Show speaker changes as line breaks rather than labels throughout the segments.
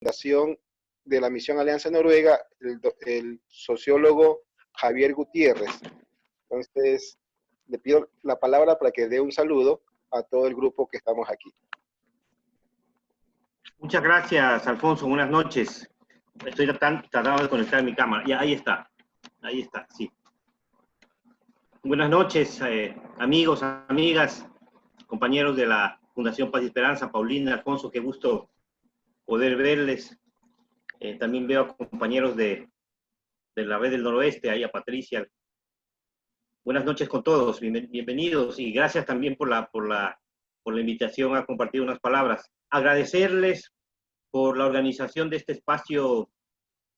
Fundación de la Misión Alianza Noruega, el sociólogo Javier Gutiérrez. Entonces, le pido la palabra para que dé un saludo a todo el grupo que estamos aquí.
Muchas gracias, Alfonso. Buenas noches. Estoy tratando de conectar mi cámara. Ya, ahí está, sí. Buenas noches, amigos, amigas, compañeros de la Fundación Paz y Esperanza, Paulina, Alfonso, qué gusto poder verles. También veo a compañeros de la Red del Noroeste, ahí a Patricia. Buenas noches con todos, bienvenidos y gracias también por la invitación a compartir unas palabras. Agradecerles por la organización de este espacio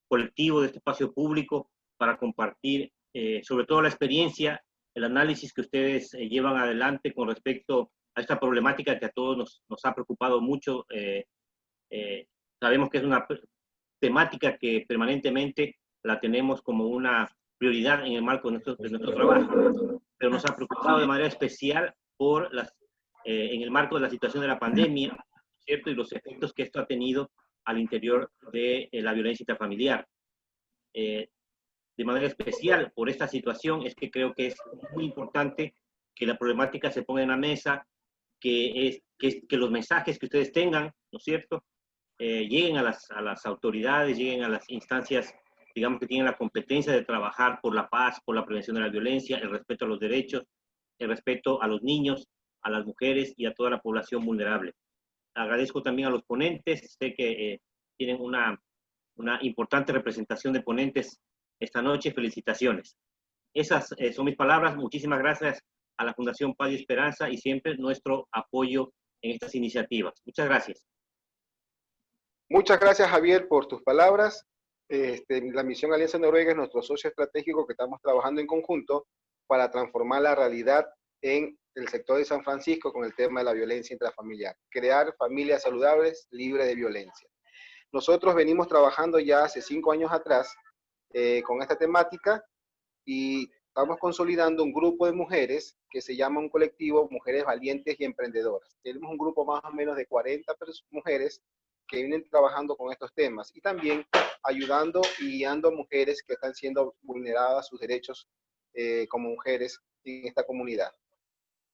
colectivo, de este espacio público, para compartir sobre todo la experiencia, el análisis que ustedes llevan adelante con respecto a esta problemática que a todos nos ha preocupado mucho. Sabemos que es una temática que permanentemente la tenemos como una prioridad en el marco de nuestro trabajo, pero nos ha preocupado de manera especial en el marco de la situación de la pandemia, ¿cierto? Y los efectos que esto ha tenido al interior de la violencia intrafamiliar. De manera especial por esta situación es que creo que es muy importante que la problemática se ponga en la mesa, que los mensajes que ustedes tengan, ¿no es cierto?, lleguen a las autoridades, lleguen a las instancias, digamos, que tienen la competencia de trabajar por la paz, por la prevención de la violencia, el respeto a los derechos, el respeto a los niños, a las mujeres y a toda la población vulnerable. Agradezco también a los ponentes, sé que tienen una importante representación de ponentes esta noche, felicitaciones. Esas son mis palabras, muchísimas gracias a la Fundación Paz y Esperanza y siempre nuestro apoyo en estas iniciativas. Muchas gracias.
Muchas gracias, Javier, por tus palabras. La Misión Alianza Noruega es nuestro socio estratégico que estamos trabajando en conjunto para transformar la realidad en el sector de San Francisco con el tema de la violencia intrafamiliar. Crear familias saludables, libres de violencia. Nosotros venimos trabajando ya hace 5 años atrás con esta temática y estamos consolidando un grupo de mujeres que se llama un colectivo Mujeres Valientes y Emprendedoras. Tenemos un grupo más o menos de 40 mujeres que vienen trabajando con estos temas y también ayudando y guiando a mujeres que están siendo vulneradas sus derechos como mujeres en esta comunidad.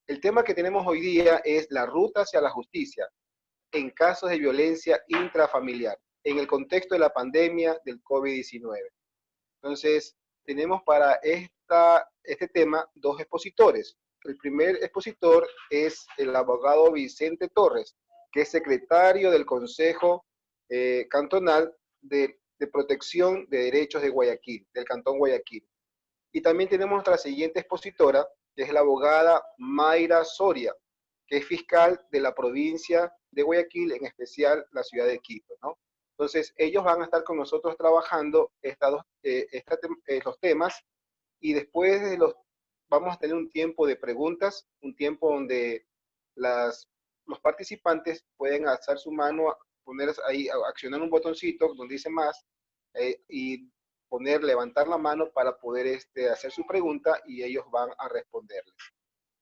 El tema que tenemos hoy día es la ruta hacia la justicia en casos de violencia intrafamiliar, en el contexto de la pandemia del COVID-19. Entonces, tenemos para este tema 2 expositores. El primer expositor es el abogado Vicente Torres, que es secretario del Consejo Cantonal de Protección de Derechos de Guayaquil, del Cantón Guayaquil. Y también tenemos nuestra siguiente expositora, que es la abogada Mayra Soria, que es fiscal de la provincia de Guayaquil, en especial la ciudad de Quito, ¿no? Entonces, ellos van a estar con nosotros trabajando los temas y después vamos a tener un tiempo de preguntas, un tiempo donde los participantes pueden alzar su mano, poner ahí, accionar un botoncito donde dice más y levantar la mano para poder hacer su pregunta y ellos van a responderles.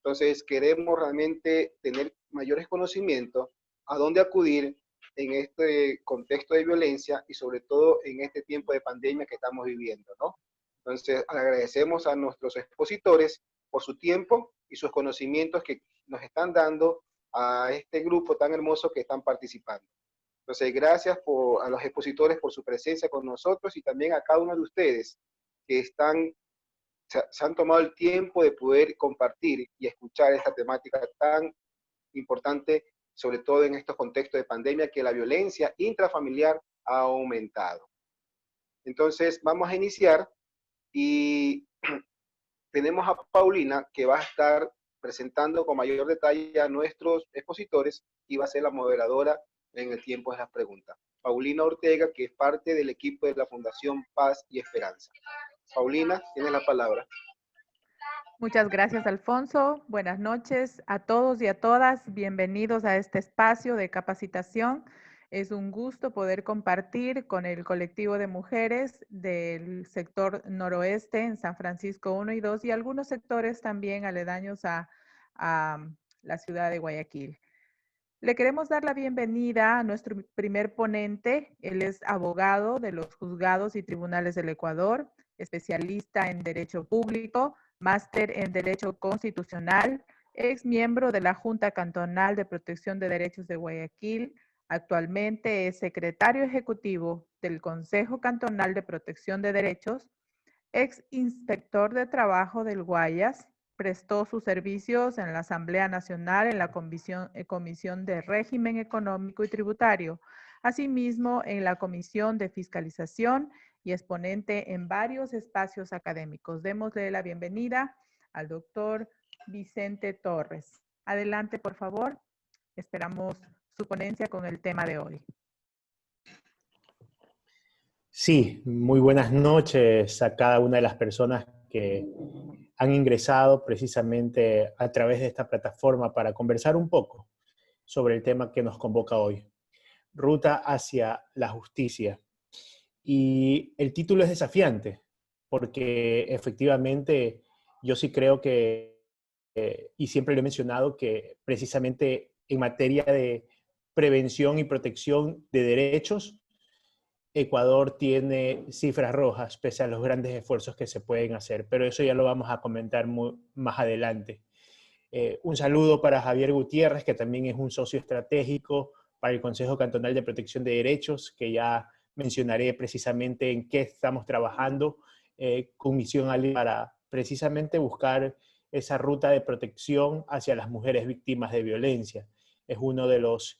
Entonces, queremos realmente tener mayores conocimientos a dónde acudir en este contexto de violencia y sobre todo en este tiempo de pandemia que estamos viviendo, ¿no? Entonces, agradecemos a nuestros expositores por su tiempo y sus conocimientos que nos están dando a este grupo tan hermoso que están participando. Entonces, gracias a los expositores por su presencia con nosotros y también a cada uno de ustedes que se han tomado el tiempo de poder compartir y escuchar esta temática tan importante, sobre todo en estos contextos de pandemia, que la violencia intrafamiliar ha aumentado. Entonces, vamos a iniciar y tenemos a Paulina, que va a estar presentando con mayor detalle a nuestros expositores y va a ser la moderadora en el tiempo de las preguntas. Paulina Ortega, que es parte del equipo de la Fundación Paz y Esperanza. Paulina, tienes la palabra.
Muchas gracias, Alfonso. Buenas noches a todos y a todas. Bienvenidos a este espacio de capacitación. Es un gusto poder compartir con el colectivo de mujeres del sector noroeste en San Francisco 1 y 2 y algunos sectores también aledaños a la ciudad de Guayaquil. Le queremos dar la bienvenida a nuestro primer ponente. Él es abogado de los juzgados y tribunales del Ecuador, especialista en Derecho Público, máster en Derecho Constitucional, ex miembro de la Junta Cantonal de Protección de Derechos de Guayaquil. Actualmente es secretario ejecutivo del Consejo Cantonal de Protección de Derechos, ex inspector de trabajo del Guayas. Prestó sus servicios en la Asamblea Nacional en la Comisión de Régimen Económico y Tributario, asimismo en la Comisión de Fiscalización y exponente en varios espacios académicos. Démosle la bienvenida al doctor Vicente Torres. Adelante, por favor. Esperamos su ponencia con el tema de hoy.
Sí, muy buenas noches a cada una de las personas que han ingresado precisamente a través de esta plataforma para conversar un poco sobre el tema que nos convoca hoy, Ruta hacia la Justicia. Y el título es desafiante, porque efectivamente yo sí creo que, y siempre lo he mencionado, que precisamente en materia de prevención y protección de derechos, Ecuador tiene cifras rojas, pese a los grandes esfuerzos que se pueden hacer, pero eso ya lo vamos a comentar más adelante. Un saludo para Javier Gutiérrez, que también es un socio estratégico para el Consejo Cantonal de Protección de Derechos, que ya mencionaré precisamente en qué estamos trabajando con Misión Ali para precisamente buscar esa ruta de protección hacia las mujeres víctimas de violencia. Es uno de los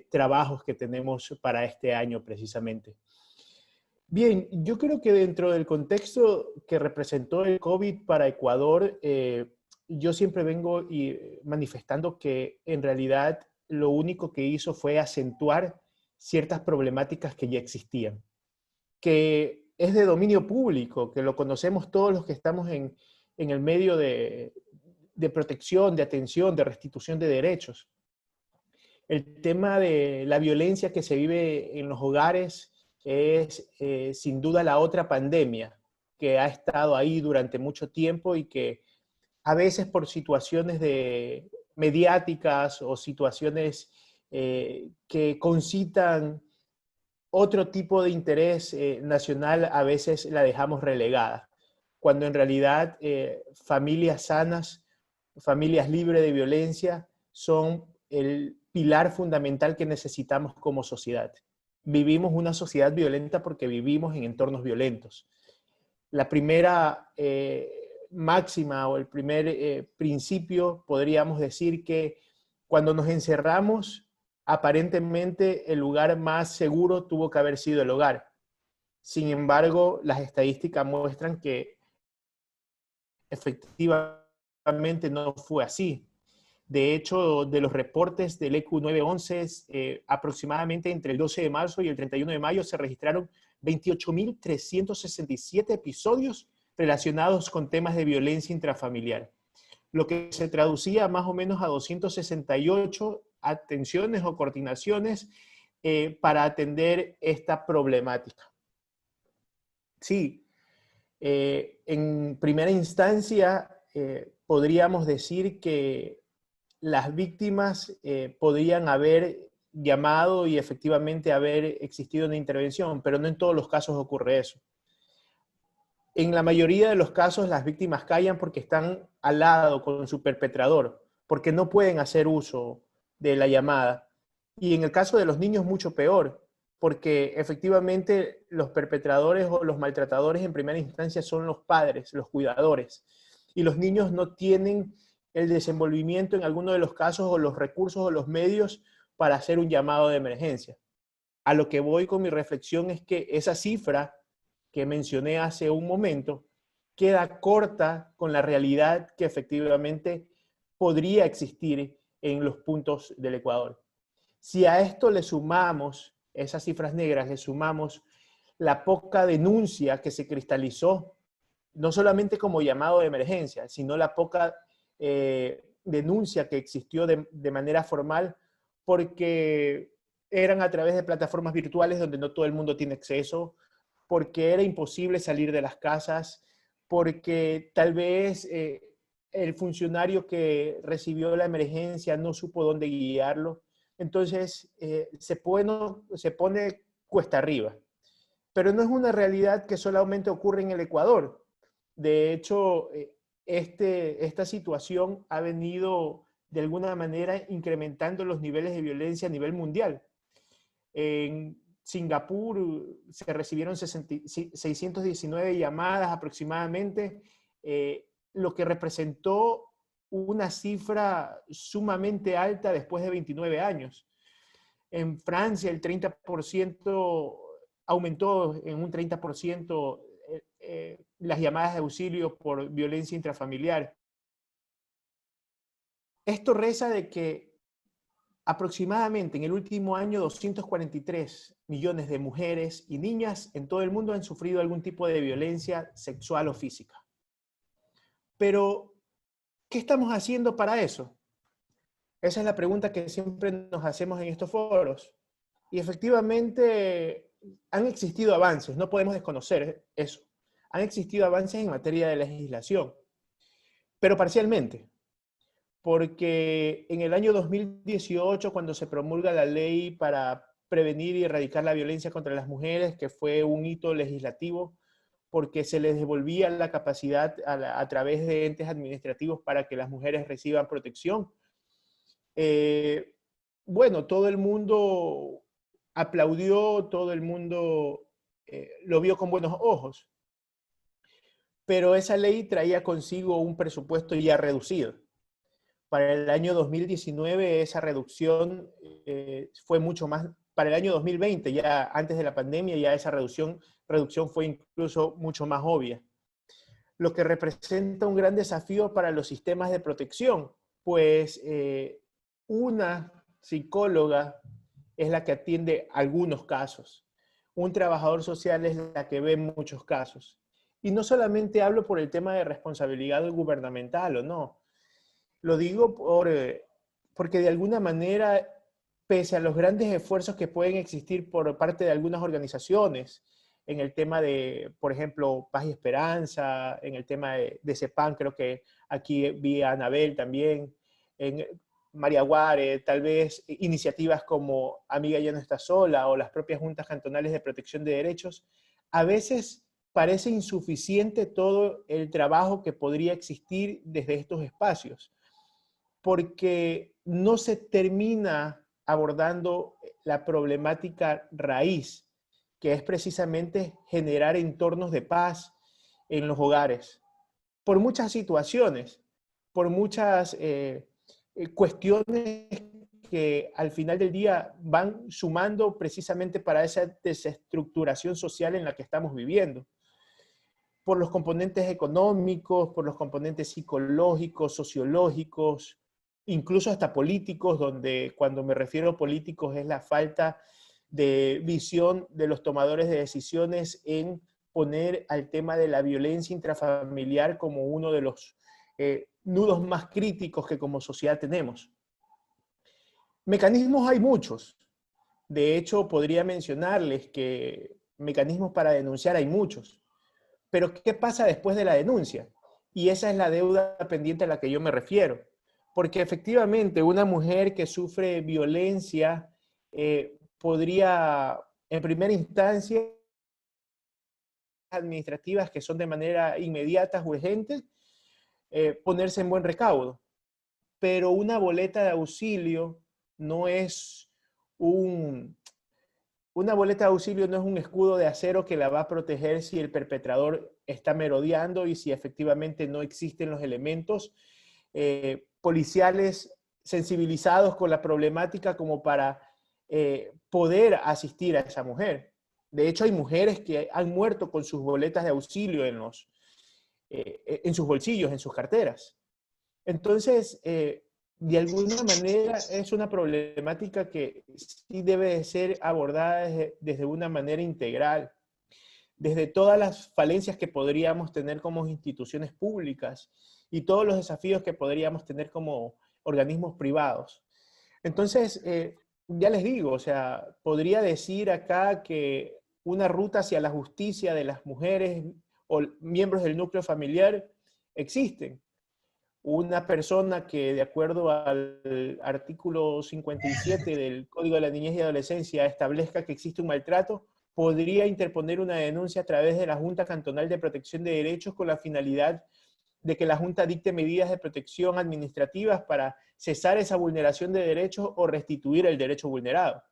trabajos que tenemos para este año precisamente. Bien, yo creo que dentro del contexto que representó el COVID para Ecuador, yo siempre vengo manifestando que en realidad lo único que hizo fue acentuar ciertas problemáticas que ya existían, que es de dominio público, que lo conocemos todos los que estamos en el medio de protección, de atención, de restitución de derechos. El tema de la violencia que se vive en los hogares es sin duda la otra pandemia que ha estado ahí durante mucho tiempo y que a veces por situaciones mediáticas o situaciones que concitan otro tipo de interés nacional, a veces la dejamos relegada, cuando en realidad familias sanas, familias libres de violencia, son el pilar fundamental que necesitamos como sociedad. Vivimos una sociedad violenta porque vivimos en entornos violentos. La primera máxima o el primer principio, podríamos decir que cuando nos encerramos, aparentemente el lugar más seguro tuvo que haber sido el hogar. Sin embargo, las estadísticas muestran que efectivamente no fue así. De hecho, de los reportes del EQ 911, aproximadamente entre el 12 de marzo y el 31 de mayo se registraron 28.367 episodios relacionados con temas de violencia intrafamiliar, lo que se traducía más o menos a 268 atenciones o coordinaciones para atender esta problemática. Sí, en primera instancia podríamos decir que las víctimas podrían haber llamado y efectivamente haber existido una intervención, pero no en todos los casos ocurre eso. En la mayoría de los casos las víctimas callan porque están al lado con su perpetrador, porque no pueden hacer uso de la llamada. Y en el caso de los niños mucho peor, porque efectivamente los perpetradores o los maltratadores en primera instancia son los padres, los cuidadores, y los niños no tienen el desenvolvimiento en alguno de los casos o los recursos o los medios para hacer un llamado de emergencia. A lo que voy con mi reflexión es que esa cifra que mencioné hace un momento queda corta con la realidad que efectivamente podría existir en los puntos del Ecuador. Si a esto le sumamos, esas cifras negras, le sumamos la poca denuncia que se cristalizó, no solamente como llamado de emergencia, sino la poca denuncia que existió de manera formal, porque eran a través de plataformas virtuales donde no todo el mundo tiene acceso, porque era imposible salir de las casas, porque tal vez el funcionario que recibió la emergencia no supo dónde guiarlo. entonces se pone cuesta arriba. Pero no es una realidad que solamente ocurre en el Ecuador. De hecho, esta situación ha venido de alguna manera incrementando los niveles de violencia a nivel mundial. En Singapur se recibieron 619 llamadas aproximadamente, lo que representó una cifra sumamente alta después de 29 años. En Francia el 30% aumentó en un 30% las llamadas de auxilio por violencia intrafamiliar. Esto reza de que aproximadamente en el último año 243 millones de mujeres y niñas en todo el mundo han sufrido algún tipo de violencia sexual o física. Pero, ¿qué estamos haciendo para eso? Esa es la pregunta que siempre nos hacemos en estos foros. Y efectivamente han existido avances, no podemos desconocer eso. Han existido avances en materia de legislación, pero parcialmente. Porque en el año 2018, cuando se promulga la ley para prevenir y erradicar la violencia contra las mujeres, que fue un hito legislativo, porque se les devolvía la capacidad a través de entes administrativos para que las mujeres reciban protección. Bueno, todo el mundo aplaudió, todo el mundo lo vio con buenos ojos, pero esa ley traía consigo un presupuesto ya reducido. Para el año 2019 esa reducción fue mucho más, para el año 2020, ya antes de la pandemia, ya esa reducción fue incluso mucho más obvia. Lo que representa un gran desafío para los sistemas de protección, pues una psicóloga es la que atiende algunos casos. Un trabajador social es la que ve muchos casos. Y no solamente hablo por el tema de responsabilidad gubernamental o no. Lo digo porque de alguna manera, pese a los grandes esfuerzos que pueden existir por parte de algunas organizaciones, en el tema de, por ejemplo, Paz y Esperanza, en el tema de CEPAN, creo que aquí vi a Anabel también, en María Guare, tal vez iniciativas como Amiga Ya No Está Sola o las propias juntas cantonales de protección de derechos, a veces parece insuficiente todo el trabajo que podría existir desde estos espacios, porque no se termina abordando la problemática raíz, que es precisamente generar entornos de paz en los hogares, por muchas situaciones, por muchas cuestiones que al final del día van sumando precisamente para esa desestructuración social en la que estamos viviendo, por los componentes económicos, por los componentes psicológicos, sociológicos, incluso hasta políticos, donde cuando me refiero a políticos es la falta de visión de los tomadores de decisiones en poner al tema de la violencia intrafamiliar como uno de los nudos más críticos que como sociedad tenemos. Mecanismos hay muchos. De hecho, podría mencionarles que mecanismos para denunciar hay muchos. Pero ¿qué pasa después de la denuncia? Y esa es la deuda pendiente a la que yo me refiero. Porque efectivamente una mujer que sufre violencia podría, en primera instancia, administrativas que son de manera inmediata, urgentes, ponerse en buen recaudo. Pero una boleta de auxilio no es una boleta de auxilio no es un escudo de acero que la va a proteger si el perpetrador está merodeando y si efectivamente no existen los elementos policiales sensibilizados con la problemática como para poder asistir a esa mujer. De hecho, hay mujeres que han muerto con sus boletas de auxilio en sus bolsillos, en sus carteras. Entonces, de alguna manera es una problemática que sí debe de ser abordada desde una manera integral, desde todas las falencias que podríamos tener como instituciones públicas y todos los desafíos que podríamos tener como organismos privados. Entonces, ya les digo, o sea, podría decir acá que una ruta hacia la justicia de las mujeres o miembros del núcleo familiar existen. una persona que, de acuerdo al artículo 57 del Código de la Niñez y Adolescencia, establezca que existe un maltrato, podría interponer una denuncia a través de la Junta Cantonal de Protección de Derechos con la finalidad de que la Junta dicte medidas de protección administrativas para cesar esa vulneración de derechos o restituir el derecho vulnerado.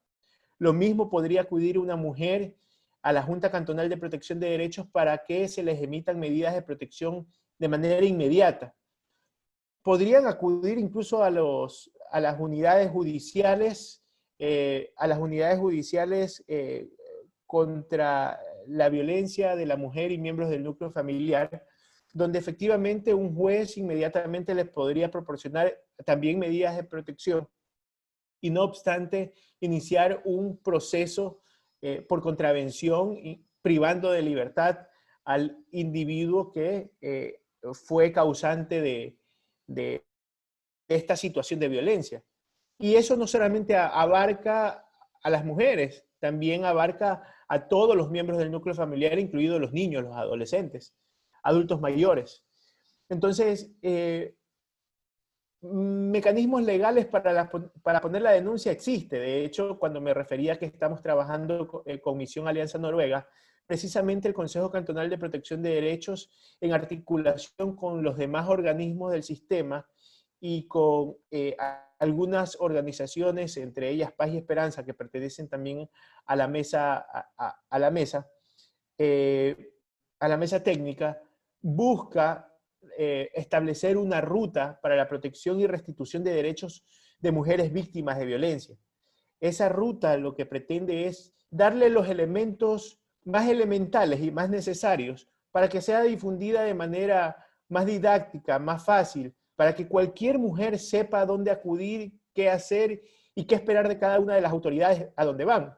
Lo mismo podría acudir una mujer a la Junta Cantonal de Protección de Derechos para que se les emitan medidas de protección de manera inmediata. Podrían acudir incluso a las unidades judiciales, contra la violencia de la mujer y miembros del núcleo familiar, donde efectivamente un juez inmediatamente les podría proporcionar también medidas de protección y no obstante iniciar un proceso por contravención privando de libertad al individuo que fue causante de esta situación de violencia. Y eso no solamente abarca a las mujeres, también abarca a todos los miembros del núcleo familiar, incluidos los niños, los adolescentes, adultos mayores. Entonces, mecanismos legales para poner la denuncia existe. De hecho, cuando me refería a que estamos trabajando con Misión Alianza Noruega, precisamente el Consejo Cantonal de Protección de Derechos, en articulación con los demás organismos del sistema y con algunas organizaciones, entre ellas Paz y Esperanza, que pertenecen también a la mesa, a la mesa técnica, busca establecer una ruta para la protección y restitución de derechos de mujeres víctimas de violencia. Esa ruta lo que pretende es darle los elementos más elementales y más necesarios para que sea difundida de manera más didáctica, más fácil, para que cualquier mujer sepa a dónde acudir, qué hacer y qué esperar de cada una de las autoridades a dónde van.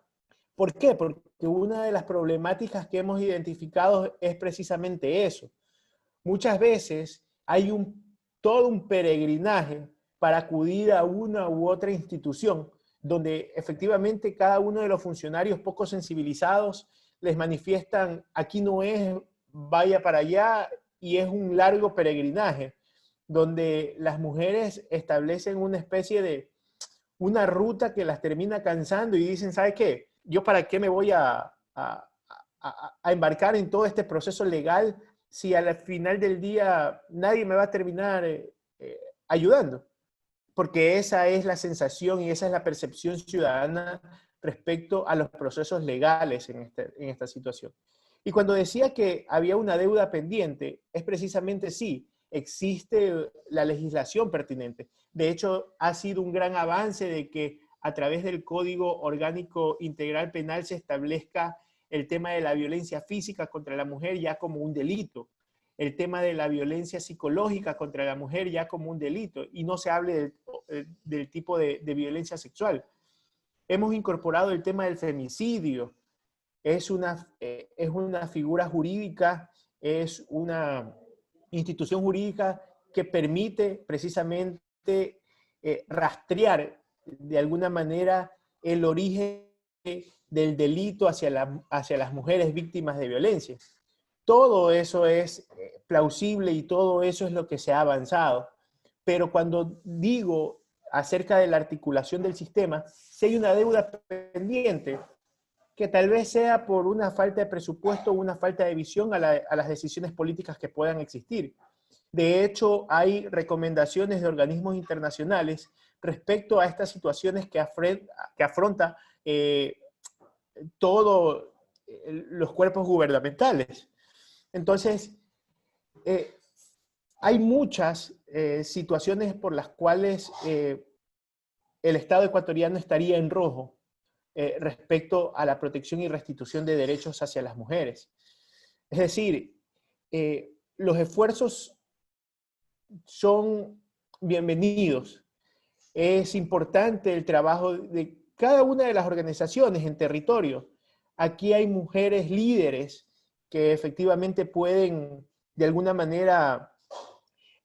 ¿Por qué? Porque una de las problemáticas que hemos identificado es precisamente eso. Muchas veces hay todo un peregrinaje para acudir a una u otra institución, donde efectivamente cada uno de los funcionarios poco sensibilizados les manifiestan, aquí no es, vaya para allá, y es un largo peregrinaje, donde las mujeres establecen una especie de una ruta que las termina cansando y dicen, ¿sabe qué? ¿Yo para qué me voy a embarcar en todo este proceso legal si al final del día nadie me va a terminar ayudando? Porque esa es la sensación y esa es la percepción ciudadana respecto a los procesos legales en esta situación. Y cuando decía que había una deuda pendiente, es precisamente sí, existe la legislación pertinente. De hecho, ha sido un gran avance de que a través del Código Orgánico Integral Penal se establezca el tema de la violencia física contra la mujer ya como un delito, el tema de la violencia psicológica contra la mujer ya como un delito, y no se hable del tipo de violencia sexual. Hemos incorporado el tema del femicidio. Es una figura jurídica, es una institución jurídica que permite precisamente rastrear de alguna manera el origen del delito hacia las mujeres víctimas de violencia. Todo eso es plausible y todo eso es lo que se ha avanzado. Pero cuando digo acerca de la articulación del sistema, si hay una deuda pendiente, que tal vez sea por una falta de presupuesto o una falta de visión a las decisiones políticas que puedan existir. De hecho, hay recomendaciones de organismos internacionales respecto a estas situaciones que afronta todos los cuerpos gubernamentales. Entonces, hay muchas situaciones por las cuales el Estado ecuatoriano estaría en rojo respecto a la protección y restitución de derechos hacia las mujeres. Es decir, los esfuerzos son bienvenidos. Es importante el trabajo de cada una de las organizaciones en territorio. Aquí hay mujeres líderes que efectivamente pueden de alguna manera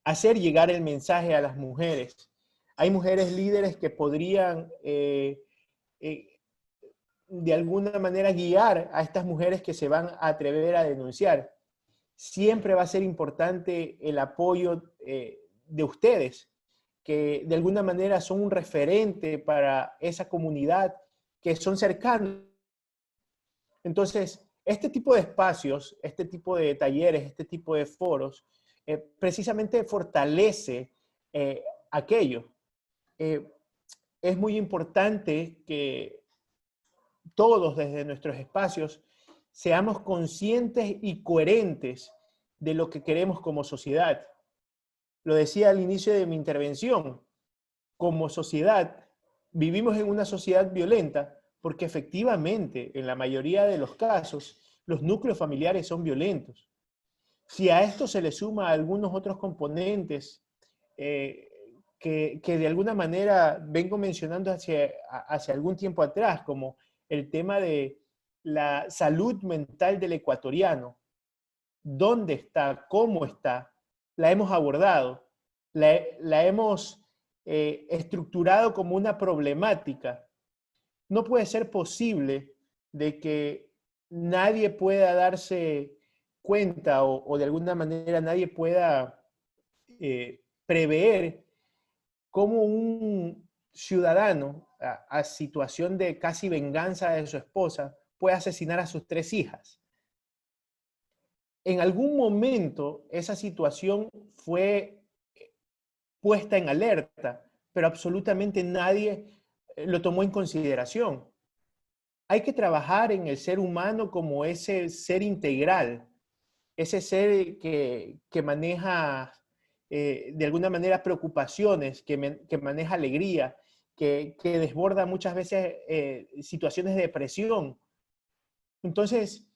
hacer llegar el mensaje a las mujeres. Hay mujeres líderes que podrían de alguna manera guiar a estas mujeres que se van a atrever a denunciar. Siempre va a ser importante el apoyo de ustedes, que de alguna manera son un referente para esa comunidad, que son cercanos. Entonces, este tipo de espacios, este tipo de talleres, este tipo de foros, precisamente fortalece aquello. Es muy importante que todos desde nuestros espacios seamos conscientes y coherentes de lo que queremos como sociedad. Lo decía al inicio de mi intervención, como sociedad vivimos en una sociedad violenta porque efectivamente en la mayoría de los casos los núcleos familiares son violentos. Si a esto se le suma algunos otros componentes que de alguna manera vengo mencionando hacia algún tiempo atrás, como el tema de la salud mental del ecuatoriano, dónde está, cómo está, la hemos abordado, la hemos estructurado como una problemática. No puede ser posible de que nadie pueda darse cuenta o de alguna manera nadie pueda prever cómo un ciudadano a situación de casi venganza de su esposa puede asesinar a sus 3 hijas. En algún momento esa situación fue puesta en alerta, pero absolutamente nadie lo tomó en consideración. Hay que trabajar en el ser humano como ese ser integral, ese ser que maneja de alguna manera preocupaciones, que maneja alegría, que desborda muchas veces situaciones de depresión. Entonces,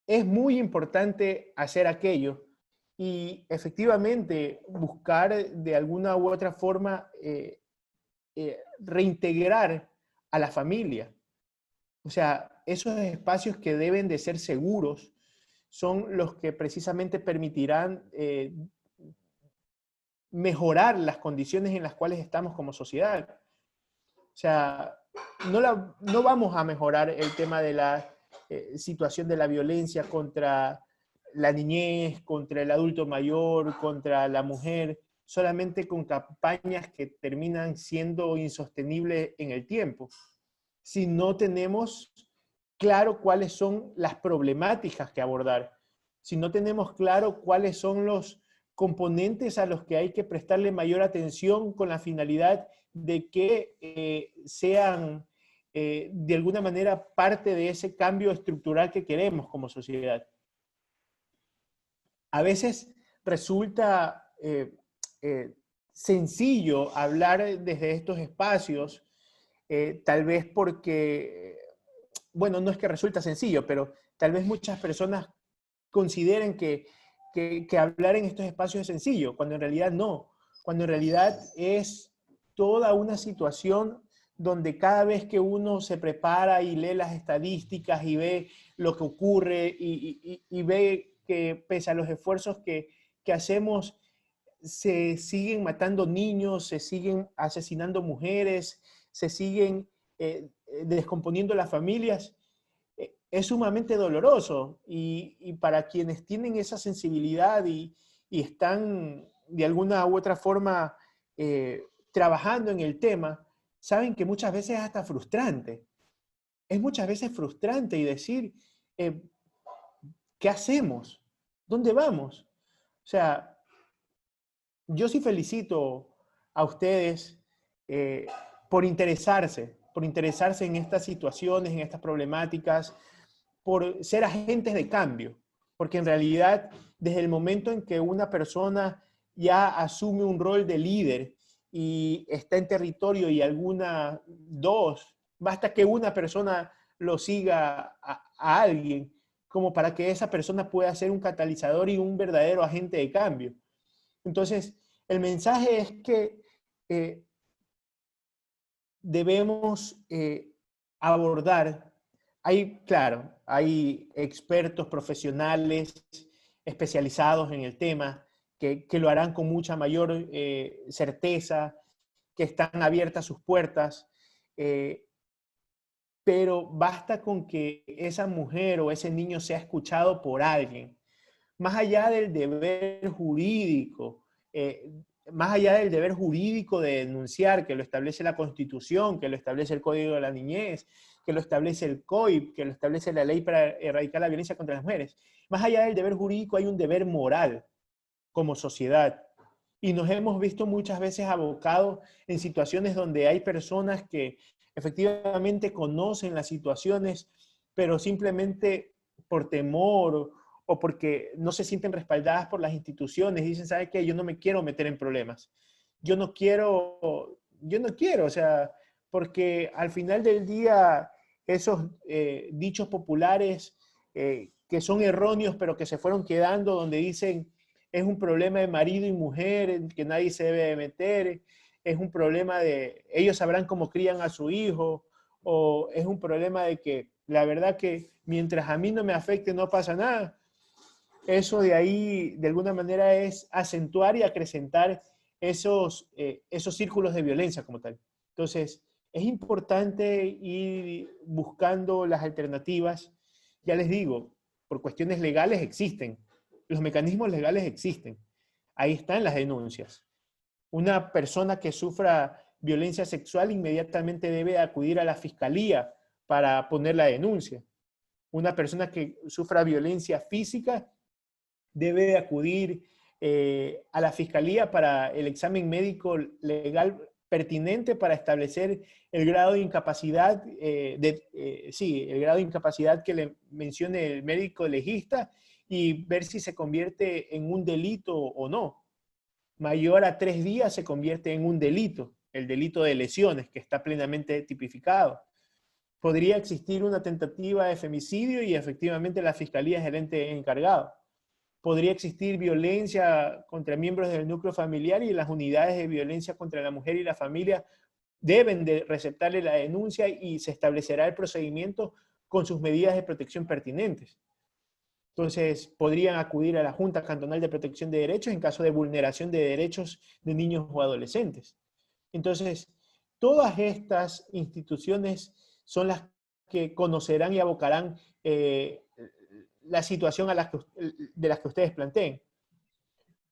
es muy importante hacer aquello y efectivamente buscar de alguna u otra forma reintegrar a la familia. O sea, esos espacios que deben de ser seguros son los que precisamente permitirán mejorar las condiciones en las cuales estamos como sociedad. O sea, no vamos a mejorar el tema de la situación de la violencia contra la niñez, contra el adulto mayor, contra la mujer, solamente con campañas que terminan siendo insostenibles en el tiempo. Si no tenemos claro cuáles son las problemáticas que abordar, si no tenemos claro cuáles son los componentes a los que hay que prestarle mayor atención con la finalidad de que sean de alguna manera parte de ese cambio estructural que queremos como sociedad. A veces resulta sencillo hablar desde estos espacios, tal vez porque, bueno, no es que resulta sencillo, pero tal vez muchas personas consideren que hablar en estos espacios es sencillo, cuando en realidad no, cuando en realidad es toda una situación donde cada vez que uno se prepara y lee las estadísticas y ve lo que ocurre y ve que pese a los esfuerzos que hacemos, se siguen matando niños, se siguen asesinando mujeres, se siguen descomponiendo las familias, es sumamente doloroso y para quienes tienen esa sensibilidad y están de alguna u otra forma trabajando en el tema, saben que muchas veces es hasta frustrante. Es muchas veces frustrante y decir, ¿qué hacemos? ¿Dónde vamos? O sea, yo sí felicito a ustedes por interesarse en estas situaciones, en estas problemáticas, por ser agentes de cambio, porque en realidad desde el momento en que una persona ya asume un rol de líder y está en territorio y basta que una persona lo siga a alguien como para que esa persona pueda ser un catalizador y un verdadero agente de cambio. Entonces, el mensaje es que debemos abordar, hay expertos profesionales especializados en el tema que lo harán con mucha mayor certeza, que están abiertas sus puertas, pero basta con que esa mujer o ese niño sea escuchado por alguien, más allá del deber jurídico, más allá del deber jurídico de denunciar, que lo establece la Constitución, que lo establece el Código de la Niñez, que lo establece el COIP, que lo establece la ley para erradicar la violencia contra las mujeres, más allá del deber jurídico hay un deber moral como sociedad. Y nos hemos visto muchas veces abocados en situaciones donde hay personas que efectivamente conocen las situaciones, pero simplemente por temor o porque no se sienten respaldadas por las instituciones, dicen, ¿sabe qué? Yo no me quiero meter en problemas. Yo no quiero, o sea, porque al final del día esos dichos populares que son erróneos, pero que se fueron quedando, donde dicen, es un problema de marido y mujer, que nadie se debe de meter, es un problema de, ellos sabrán cómo crían a su hijo, o es un problema de que la verdad que mientras a mí no me afecte no pasa nada. Eso de ahí, de alguna manera, es acentuar y acrecentar esos círculos de violencia como tal. Entonces, es importante ir buscando las alternativas. Ya les digo, por cuestiones legales existen. Los mecanismos legales existen. Ahí están las denuncias. Una persona que sufra violencia sexual inmediatamente debe acudir a la fiscalía para poner la denuncia. Una persona que sufra violencia física debe de acudir a la fiscalía para el examen médico legal pertinente para establecer el grado de incapacidad, el grado de incapacidad que le mencione el médico legista y ver si se convierte en un delito o no. Mayor a 3 días se convierte en un delito, el delito de lesiones, que está plenamente tipificado. Podría existir una tentativa de femicidio y efectivamente la fiscalía es el ente encargado. Podría existir violencia contra miembros del núcleo familiar y las unidades de violencia contra la mujer y la familia deben de receptarle la denuncia y se establecerá el procedimiento con sus medidas de protección pertinentes. Entonces, podrían acudir a la Junta Cantonal de Protección de Derechos en caso de vulneración de derechos de niños o adolescentes. Entonces, todas estas instituciones son las que conocerán y abocarán la situación de las que ustedes planteen.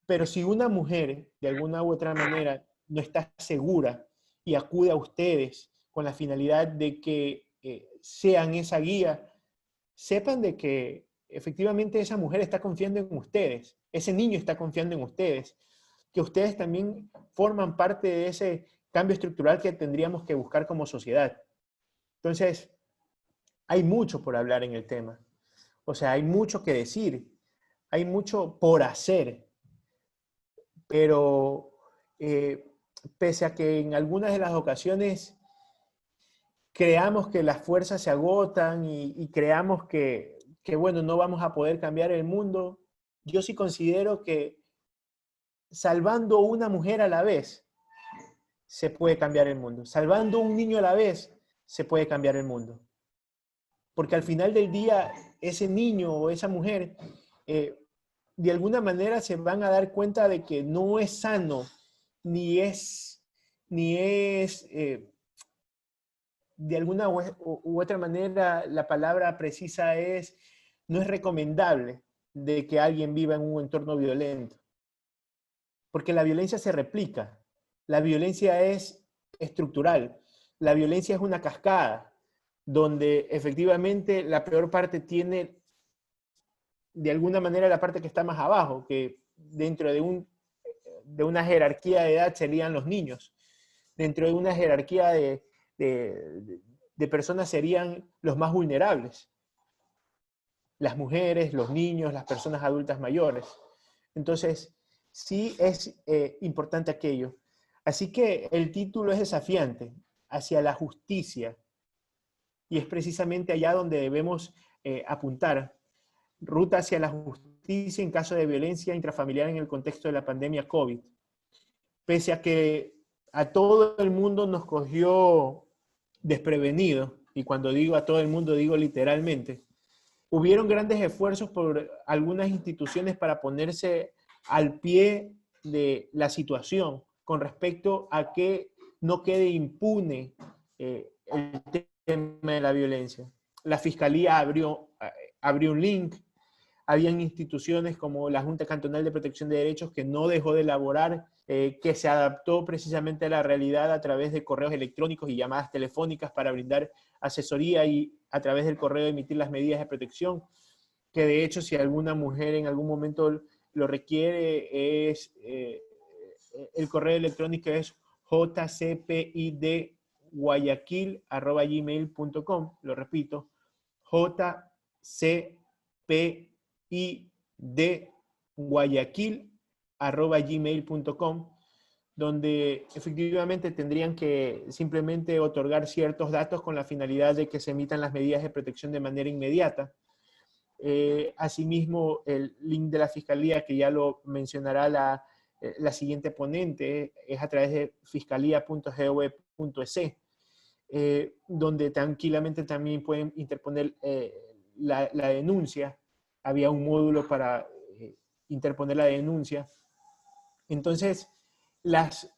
Pero si una mujer, de alguna u otra manera, no está segura y acude a ustedes con la finalidad de que sean esa guía, sepan de que efectivamente esa mujer está confiando en ustedes, ese niño está confiando en ustedes, que ustedes también forman parte de ese cambio estructural que tendríamos que buscar como sociedad. Entonces, hay mucho por hablar en el tema. O sea, hay mucho que decir, hay mucho por hacer, pero pese a que en algunas de las ocasiones creamos que las fuerzas se agotan y creamos que, bueno, no vamos a poder cambiar el mundo, yo sí considero que salvando una mujer a la vez se puede cambiar el mundo. Salvando un niño a la vez se puede cambiar el mundo. Porque al final del día, ese niño o esa mujer, de alguna manera se van a dar cuenta de que no es sano, ni es de alguna u otra manera, la palabra precisa es, no es recomendable de que alguien viva en un entorno violento. Porque la violencia se replica, la violencia es estructural, la violencia es una cascada, donde efectivamente la peor parte tiene, de alguna manera, la parte que está más abajo, que dentro de una jerarquía de edad serían los niños. Dentro de una jerarquía de personas serían los más vulnerables. Las mujeres, los niños, las personas adultas mayores. Entonces, sí es importante aquello. Así que el título es desafiante, hacia la justicia. Y es precisamente allá donde debemos apuntar. Ruta hacia la justicia en caso de violencia intrafamiliar en el contexto de la pandemia COVID. Pese a que a todo el mundo nos cogió desprevenido, y cuando digo a todo el mundo digo literalmente, hubieron grandes esfuerzos por algunas instituciones para ponerse al pie de la situación con respecto a que no quede impune el tema de la violencia. La Fiscalía abrió un link, habían instituciones como la Junta Cantonal de Protección de Derechos que no dejó de elaborar, que se adaptó precisamente a la realidad a través de correos electrónicos y llamadas telefónicas para brindar asesoría y a través del correo emitir las medidas de protección, que de hecho si alguna mujer en algún momento lo requiere, es el correo electrónico es jcpidguayaquil@gmail.com, lo repito, jcpidguayaquil@gmail.com, donde efectivamente tendrían que simplemente otorgar ciertos datos con la finalidad de que se emitan las medidas de protección de manera inmediata. Asimismo, el link de la Fiscalía, que ya lo mencionará la siguiente ponente, es a través de fiscalía.gov.es, donde tranquilamente también pueden interponer la denuncia. Había un módulo para interponer la denuncia. Entonces, las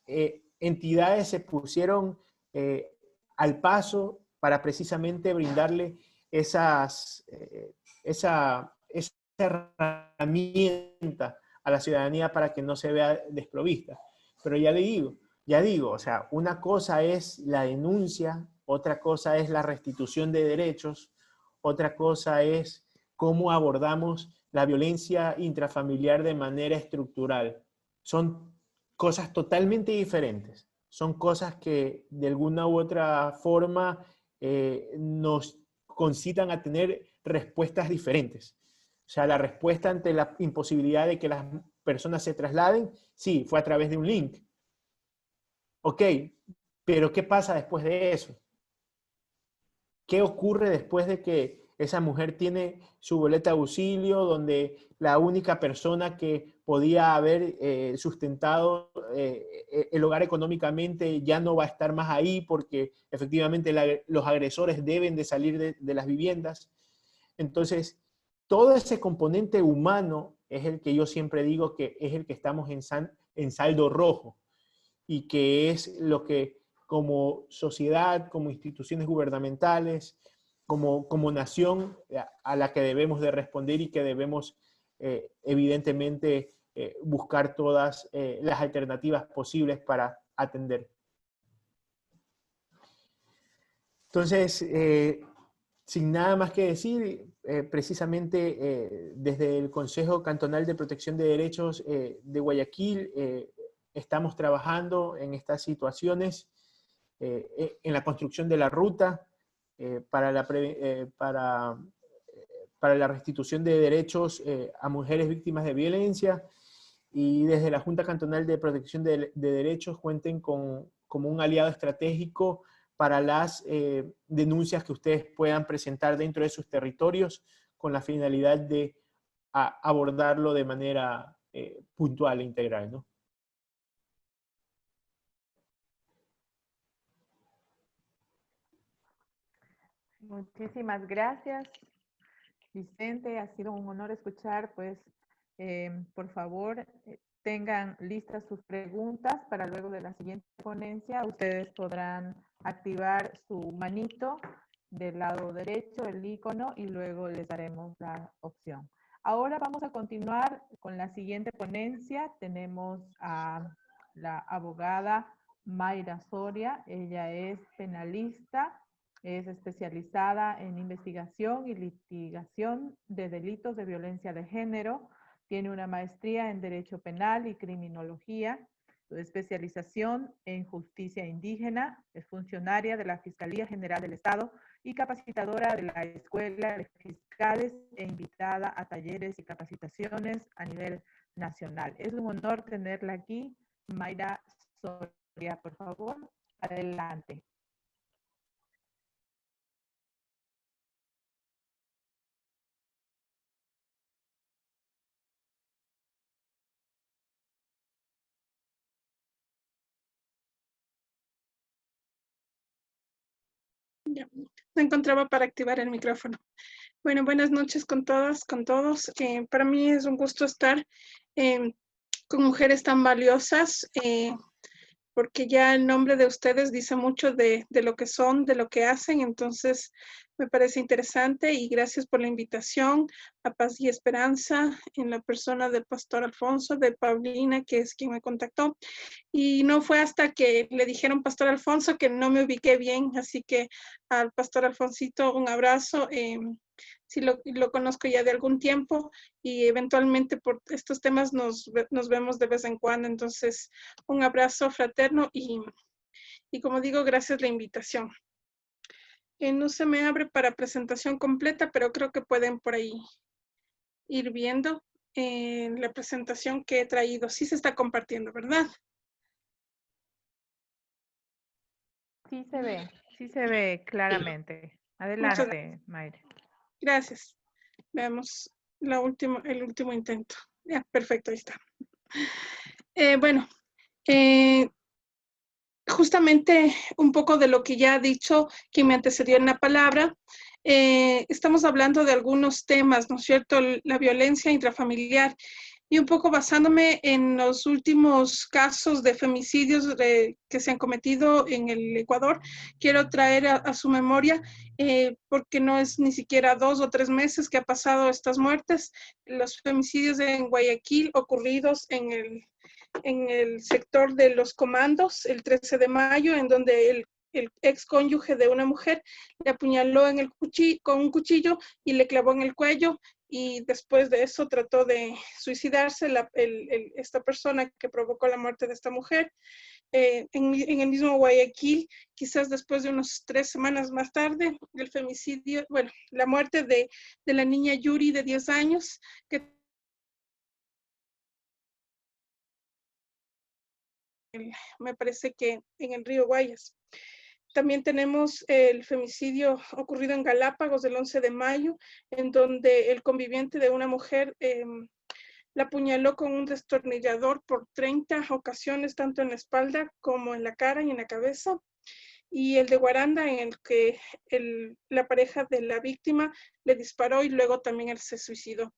entidades se pusieron al paso para precisamente brindarle esa herramienta a la ciudadanía para que no se vea desprovista. Pero ya digo, o sea, una cosa es la denuncia, otra cosa es la restitución de derechos, otra cosa es cómo abordamos la violencia intrafamiliar de manera estructural. Son cosas totalmente diferentes. Son cosas que de alguna u otra forma nos concitan a tener respuestas diferentes. O sea, la respuesta ante la imposibilidad de que las personas se trasladen, sí, fue a través de un link. Ok, pero ¿qué pasa después de eso? ¿Qué ocurre después de que esa mujer tiene su boleta de auxilio, donde la única persona que podía haber sustentado el hogar económicamente ya no va a estar más ahí porque efectivamente los agresores deben de salir de las viviendas? Entonces, todo ese componente humano es el que yo siempre digo que es el que estamos en saldo rojo y que es lo que como sociedad, como instituciones gubernamentales, como nación a la que debemos de responder y que debemos evidentemente buscar todas las alternativas posibles para atender. Entonces, sin nada más que decir, precisamente desde el Consejo Cantonal de Protección de Derechos de Guayaquil estamos trabajando en estas situaciones, en la construcción de la ruta para la restitución de derechos a mujeres víctimas de violencia, y desde la Junta Cantonal de Protección de Derechos cuenten como un aliado estratégico para las denuncias que ustedes puedan presentar dentro de sus territorios con la finalidad de abordarlo de manera puntual e integral, ¿no?
Muchísimas gracias, Vicente. Ha sido un honor escuchar, pues, por favor, tengan listas sus preguntas para luego de la siguiente ponencia. Ustedes podrán activar su manito del lado derecho, el icono, y luego les daremos la opción. Ahora vamos a continuar con la siguiente ponencia. Tenemos a la abogada Mayra Soria. Ella es penalista, es especializada en investigación y litigación de delitos de violencia de género. Tiene una maestría en Derecho Penal y Criminología, su especialización en Justicia Indígena, es funcionaria de la Fiscalía General del Estado y capacitadora de la Escuela de Fiscales e invitada a talleres y capacitaciones a nivel nacional. Es un honor tenerla aquí. Mayra Soria, por favor, adelante.
Ya, me encontraba para activar el micrófono. Bueno, buenas noches con todas, con todos. Para mí es un gusto estar con mujeres tan valiosas, porque ya el nombre de ustedes dice mucho de lo que son, de lo que hacen. Entonces, Me parece interesante y gracias por la invitación a Paz y Esperanza en la persona del pastor Alfonso, de Paulina, que es quien me contactó. Y no fue hasta que le dijeron pastor Alfonso que no me ubiqué bien, así que al pastor Alfonsito un abrazo. Sí lo conozco ya de algún tiempo y eventualmente por estos temas nos vemos de vez en cuando. Entonces, un abrazo fraterno y como digo, gracias la invitación. No se me abre para presentación completa, pero creo que pueden por ahí ir viendo la presentación que he traído. Sí se está compartiendo, ¿verdad?
Sí se ve claramente. Adelante, Mayre.
Gracias. Veamos el último intento. Ya, perfecto, ahí está. Bueno, justamente un poco de lo que ya ha dicho quien me antecedió en la palabra. Estamos hablando de algunos temas, ¿no es cierto? La violencia intrafamiliar. Y un poco basándome en los últimos casos de femicidios que se han cometido en el Ecuador, quiero traer a su memoria, porque no es ni siquiera 2 o 3 meses que ha pasado estas muertes, los femicidios en Guayaquil ocurridos en el sector de los comandos el 13 de mayo, en donde el ex cónyuge de una mujer le apuñaló con un cuchillo y le clavó en el cuello, y después de eso trató de suicidarse esta persona que provocó la muerte de esta mujer. En el mismo Guayaquil, quizás después de unas 3 semanas más tarde, el femicidio, bueno, la muerte de la niña Yuri de 10 años, que me parece que en el río Guayas. También tenemos el femicidio ocurrido en Galápagos del 11 de mayo, en donde el conviviente de una mujer la apuñaló con un destornillador por 30 ocasiones, tanto en la espalda como en la cara y en la cabeza. Y el de Guaranda, en el que la pareja de la víctima le disparó y luego también él se suicidó.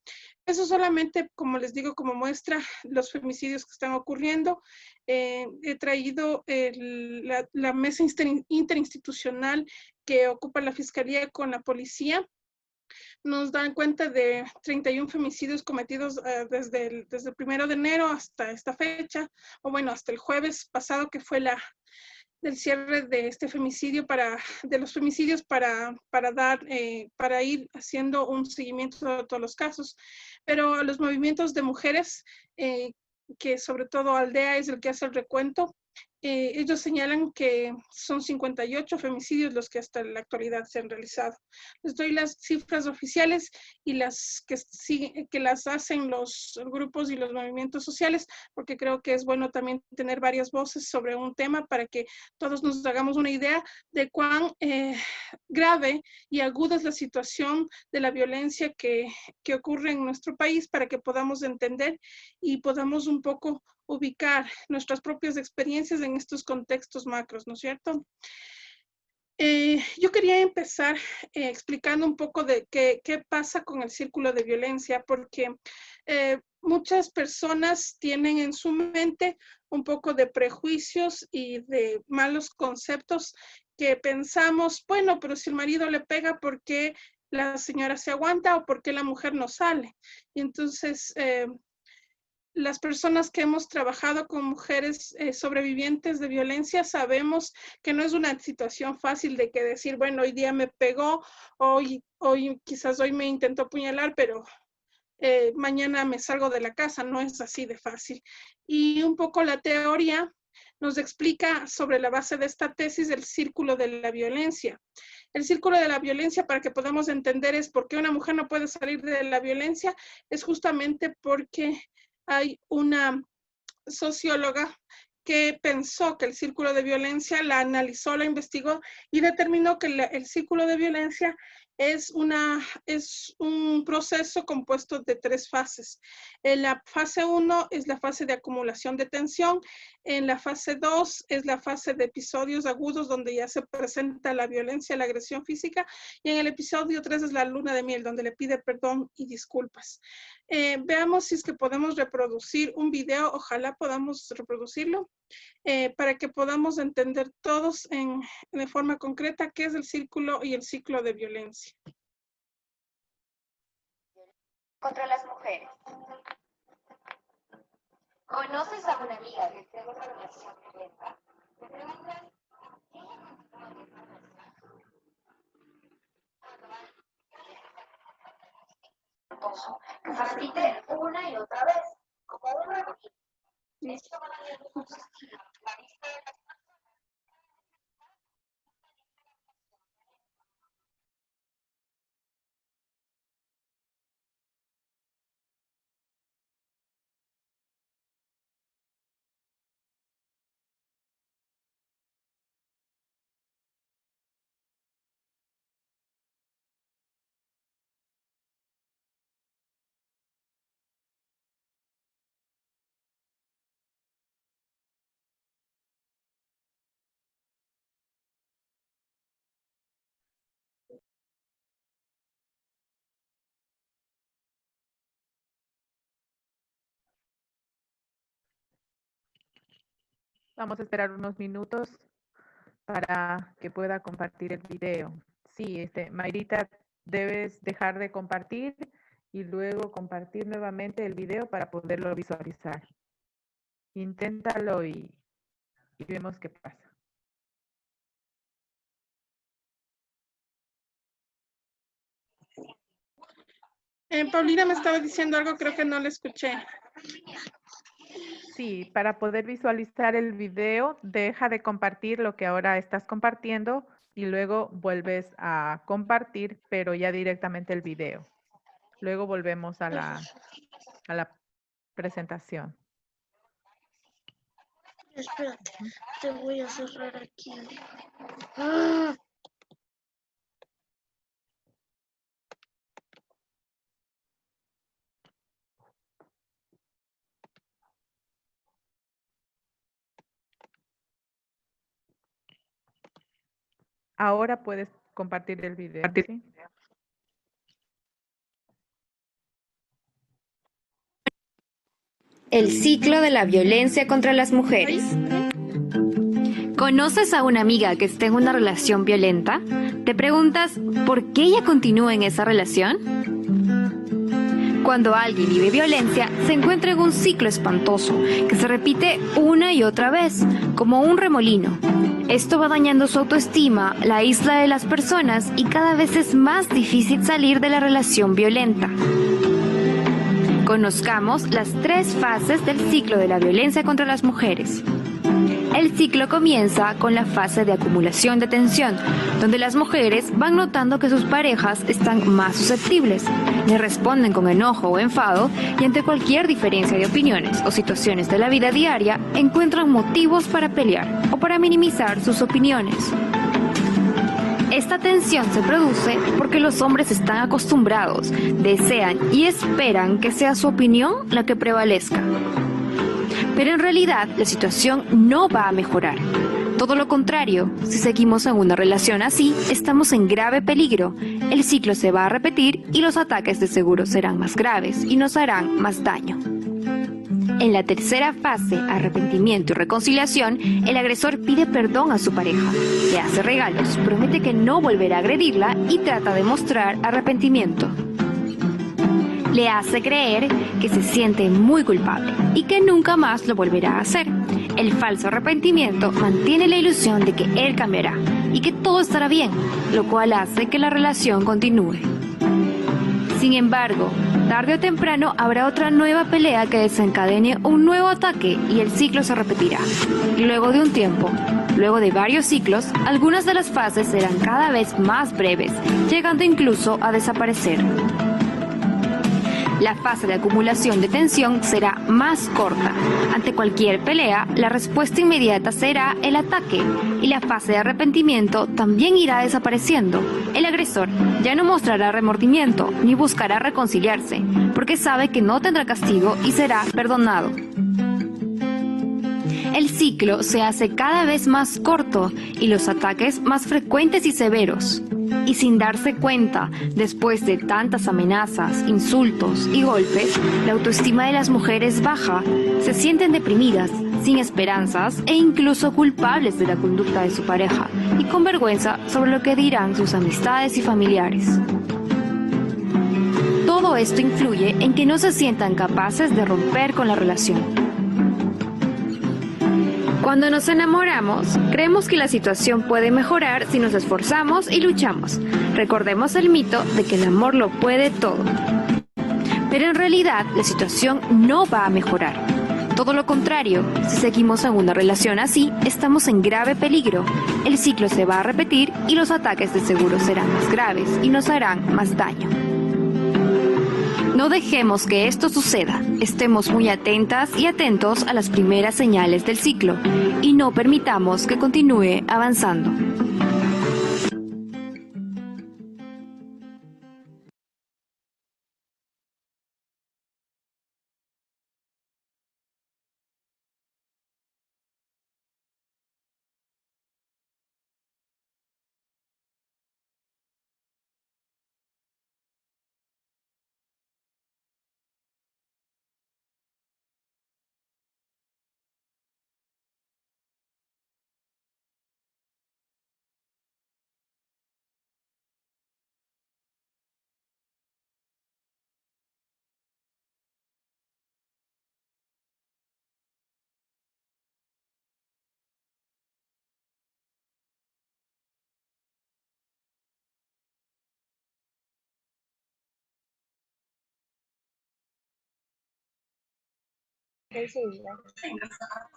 Eso solamente, como les digo, como muestra los femicidios que están ocurriendo. He traído la mesa interinstitucional que ocupa la Fiscalía con la policía. Nos dan cuenta de 31 femicidios cometidos desde el 1 de enero hasta esta fecha, o bueno, hasta el jueves pasado, que fue del cierre de este femicidio de los femicidios para ir haciendo un seguimiento de todos los casos. Pero los movimientos de mujeres, que sobre todo Aldea es el que hace el recuento, ellos señalan que son 58 femicidios los que hasta la actualidad se han realizado. Les doy las cifras oficiales y las que las hacen los grupos y los movimientos sociales, porque creo que es bueno también tener varias voces sobre un tema para que todos nos hagamos una idea de cuán grave y aguda es la situación de la violencia que ocurre en nuestro país, para que podamos entender y podamos un poco ubicar nuestras propias experiencias en estos contextos macros, ¿no es cierto? Yo quería empezar explicando un poco de qué pasa con el círculo de violencia, porque muchas personas tienen en su mente un poco de prejuicios y de malos conceptos, que pensamos, bueno, pero si el marido le pega, ¿por qué la señora se aguanta o por qué la mujer no sale? Y entonces las personas que hemos trabajado con mujeres sobrevivientes de violencia sabemos que no es una situación fácil de que decir, bueno, hoy día me pegó, quizás hoy me intentó apuñalar, pero mañana me salgo de la casa. No es así de fácil. Y un poco la teoría nos explica, sobre la base de esta tesis, el círculo de la violencia. El círculo de la violencia, para que podamos entender, es por qué una mujer no puede salir de la violencia, es justamente porque hay una socióloga que pensó que el círculo de violencia, la analizó, la investigó y determinó que el círculo de violencia es un proceso compuesto de 3 fases. En la fase 1 es la fase de acumulación de tensión, en la fase 2 es la fase de episodios agudos donde ya se presenta la violencia, la agresión física, y en el episodio 3 es la luna de miel, donde le pide perdón y disculpas. Veamos si es que podemos reproducir un video, ojalá podamos reproducirlo. para que podamos entender todos de forma concreta qué es el círculo y el ciclo de violencia.
Contra las mujeres. ¿Conoces a una amiga que tenga una relación violenta? Te preguntas, ¿ella continúa en esta relación? Que se repite una y otra vez, como un remolino. Esto va dañando su autoestima, la vista de las personas.
Vamos a esperar unos minutos para que pueda compartir el video. Sí, Mayrita, debes dejar de compartir y luego compartir nuevamente el video para poderlo visualizar. Inténtalo y vemos qué pasa.
Paulina me estaba diciendo algo, creo que no le escuché.
Sí, para poder visualizar el video, deja de compartir lo que ahora estás compartiendo y luego vuelves a compartir, pero ya directamente el video. Luego volvemos a la presentación.
Espérate, te voy a cerrar aquí.
Ahora puedes compartir el video. ¿Sí?
El ciclo de la violencia contra las mujeres. ¿Conoces a una amiga que esté en una relación violenta? ¿Te preguntas por qué ella continúa en esa relación? Cuando alguien vive violencia, se encuentra en un ciclo espantoso que se repite una y otra vez, como un remolino. Esto va dañando su autoestima, la aísla de las personas y cada vez es más difícil salir de la relación violenta. Conozcamos las 3 fases del ciclo de la violencia contra las mujeres. El ciclo comienza con la fase de acumulación de tensión, donde las mujeres van notando que sus parejas están más susceptibles, le responden con enojo o enfado y ante cualquier diferencia de opiniones o situaciones de la vida diaria encuentran motivos para pelear o para minimizar sus opiniones. Esta tensión se produce porque los hombres están acostumbrados, desean y esperan que sea su opinión la que prevalezca. Pero en realidad la situación no va a mejorar. Todo lo contrario, si seguimos en una relación así, estamos en grave peligro. El ciclo se va a repetir y los ataques de seguro serán más graves y nos harán más daño. En la tercera fase, arrepentimiento y reconciliación, el agresor pide perdón a su pareja, le hace regalos, promete que no volverá a agredirla y trata de mostrar arrepentimiento. Le hace creer que se siente muy culpable y que nunca más lo volverá a hacer. El falso arrepentimiento mantiene la ilusión de que él cambiará y que todo estará bien, lo cual hace que la relación continúe. Sin embargo, tarde o temprano habrá otra nueva pelea que desencadene un nuevo ataque y el ciclo se repetirá. Y luego de un tiempo, luego de varios ciclos, algunas de las fases serán cada vez más breves, llegando incluso a desaparecer. La fase de acumulación de tensión será más corta. Ante cualquier pelea, la respuesta inmediata será el ataque y la fase de arrepentimiento también irá desapareciendo. El agresor ya no mostrará remordimiento ni buscará reconciliarse, porque sabe que no tendrá castigo y será perdonado. El ciclo se hace cada vez más corto y los ataques más frecuentes y severos. Y sin darse cuenta, después de tantas amenazas, insultos y golpes, la autoestima de las mujeres baja, se sienten deprimidas, sin esperanzas e incluso culpables de la conducta de su pareja y con vergüenza sobre lo que dirán sus amistades y familiares. Todo esto influye en que no se sientan capaces de romper con la relación. Cuando nos enamoramos, creemos que la situación puede mejorar si nos esforzamos y luchamos. Recordemos el mito de que el amor lo puede todo. Pero en realidad, la situación no va a mejorar. Todo lo contrario, si seguimos en una relación así, estamos en grave peligro. El ciclo se va a repetir y los ataques de seguro serán más graves y nos harán más daño. No dejemos que esto suceda. Estemos muy atentas y atentos a las primeras señales del ciclo y no permitamos que continúe avanzando.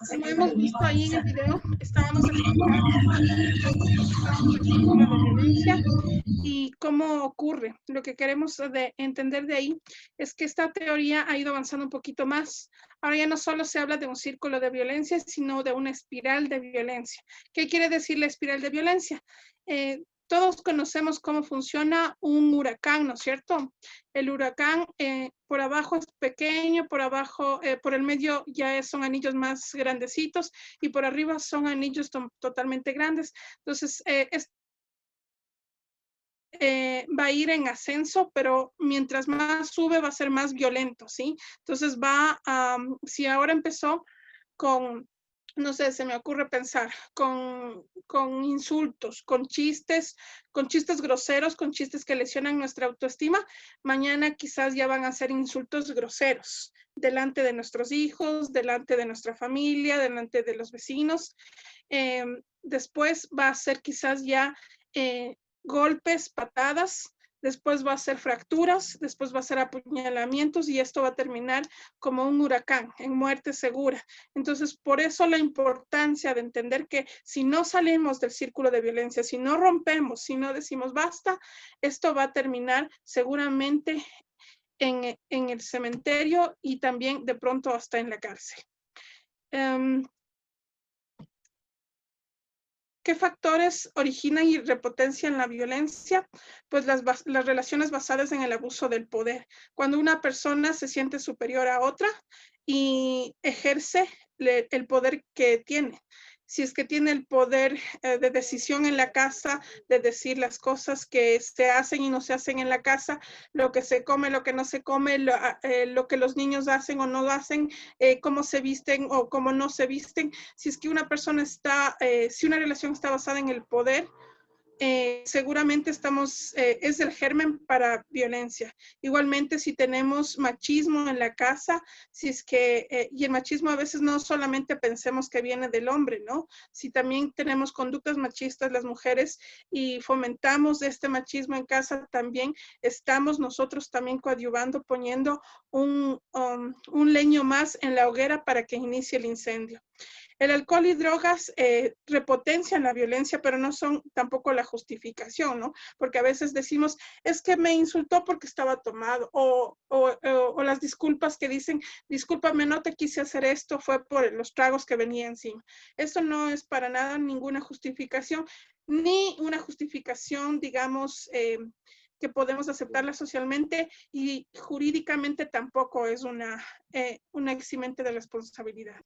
Como hemos visto ahí en el video, estábamos explicando el círculo de violencia y cómo ocurre. Lo que queremos entender de ahí es que esta teoría ha ido avanzando un poquito más. Ahora ya no solo se habla de un círculo de violencia, sino de una espiral de violencia. ¿Qué quiere decir la espiral de violencia? Todos conocemos cómo funciona un huracán, ¿no es cierto? El huracán por abajo es pequeño, por abajo, por el medio ya son anillos más grandecitos y por arriba son anillos totalmente grandes. Entonces, va a ir en ascenso, pero mientras más sube va a ser más violento, ¿sí? Entonces si ahora empezó con, no sé, se me ocurre pensar, con insultos, con chistes groseros, con chistes que lesionan nuestra autoestima, mañana quizás ya van a ser insultos groseros delante de nuestros hijos, delante de nuestra familia, delante de los vecinos. Después va a ser quizás ya golpes, patadas, después va a ser fracturas, después va a ser apuñalamientos y esto va a terminar como un huracán, en muerte segura. Entonces, por eso la importancia de entender que si no salimos del círculo de violencia, si no rompemos, si no decimos basta, esto va a terminar seguramente en el cementerio y también de pronto hasta en la cárcel. ¿Qué factores originan y repotencian la violencia? Pues las relaciones basadas en el abuso del poder. Cuando una persona se siente superior a otra y ejerce el poder que tiene. Si es que tiene el poder de decisión en la casa, de decir las cosas que se hacen y no se hacen en la casa, lo que se come, lo que no se come, lo que los niños hacen o no hacen, cómo se visten o cómo no se visten. Si es que una persona si una relación está basada en el poder, seguramente es el germen para violencia. Igualmente, si tenemos machismo en la casa, si es que, y el machismo a veces no solamente pensemos que viene del hombre, ¿no? Si también tenemos conductas machistas las mujeres y fomentamos este machismo en casa, también estamos nosotros también coadyuvando, poniendo un leño más en la hoguera para que inicie el incendio. El alcohol y drogas repotencian la violencia, pero no son tampoco la justificación, ¿no? Porque a veces decimos, es que me insultó porque estaba tomado, o las disculpas que dicen, discúlpame, no te quise hacer esto, fue por los tragos que venía encima. Esto no es para nada ninguna justificación, ni una justificación, digamos, que podemos aceptarla socialmente y jurídicamente tampoco es una eximente de responsabilidad.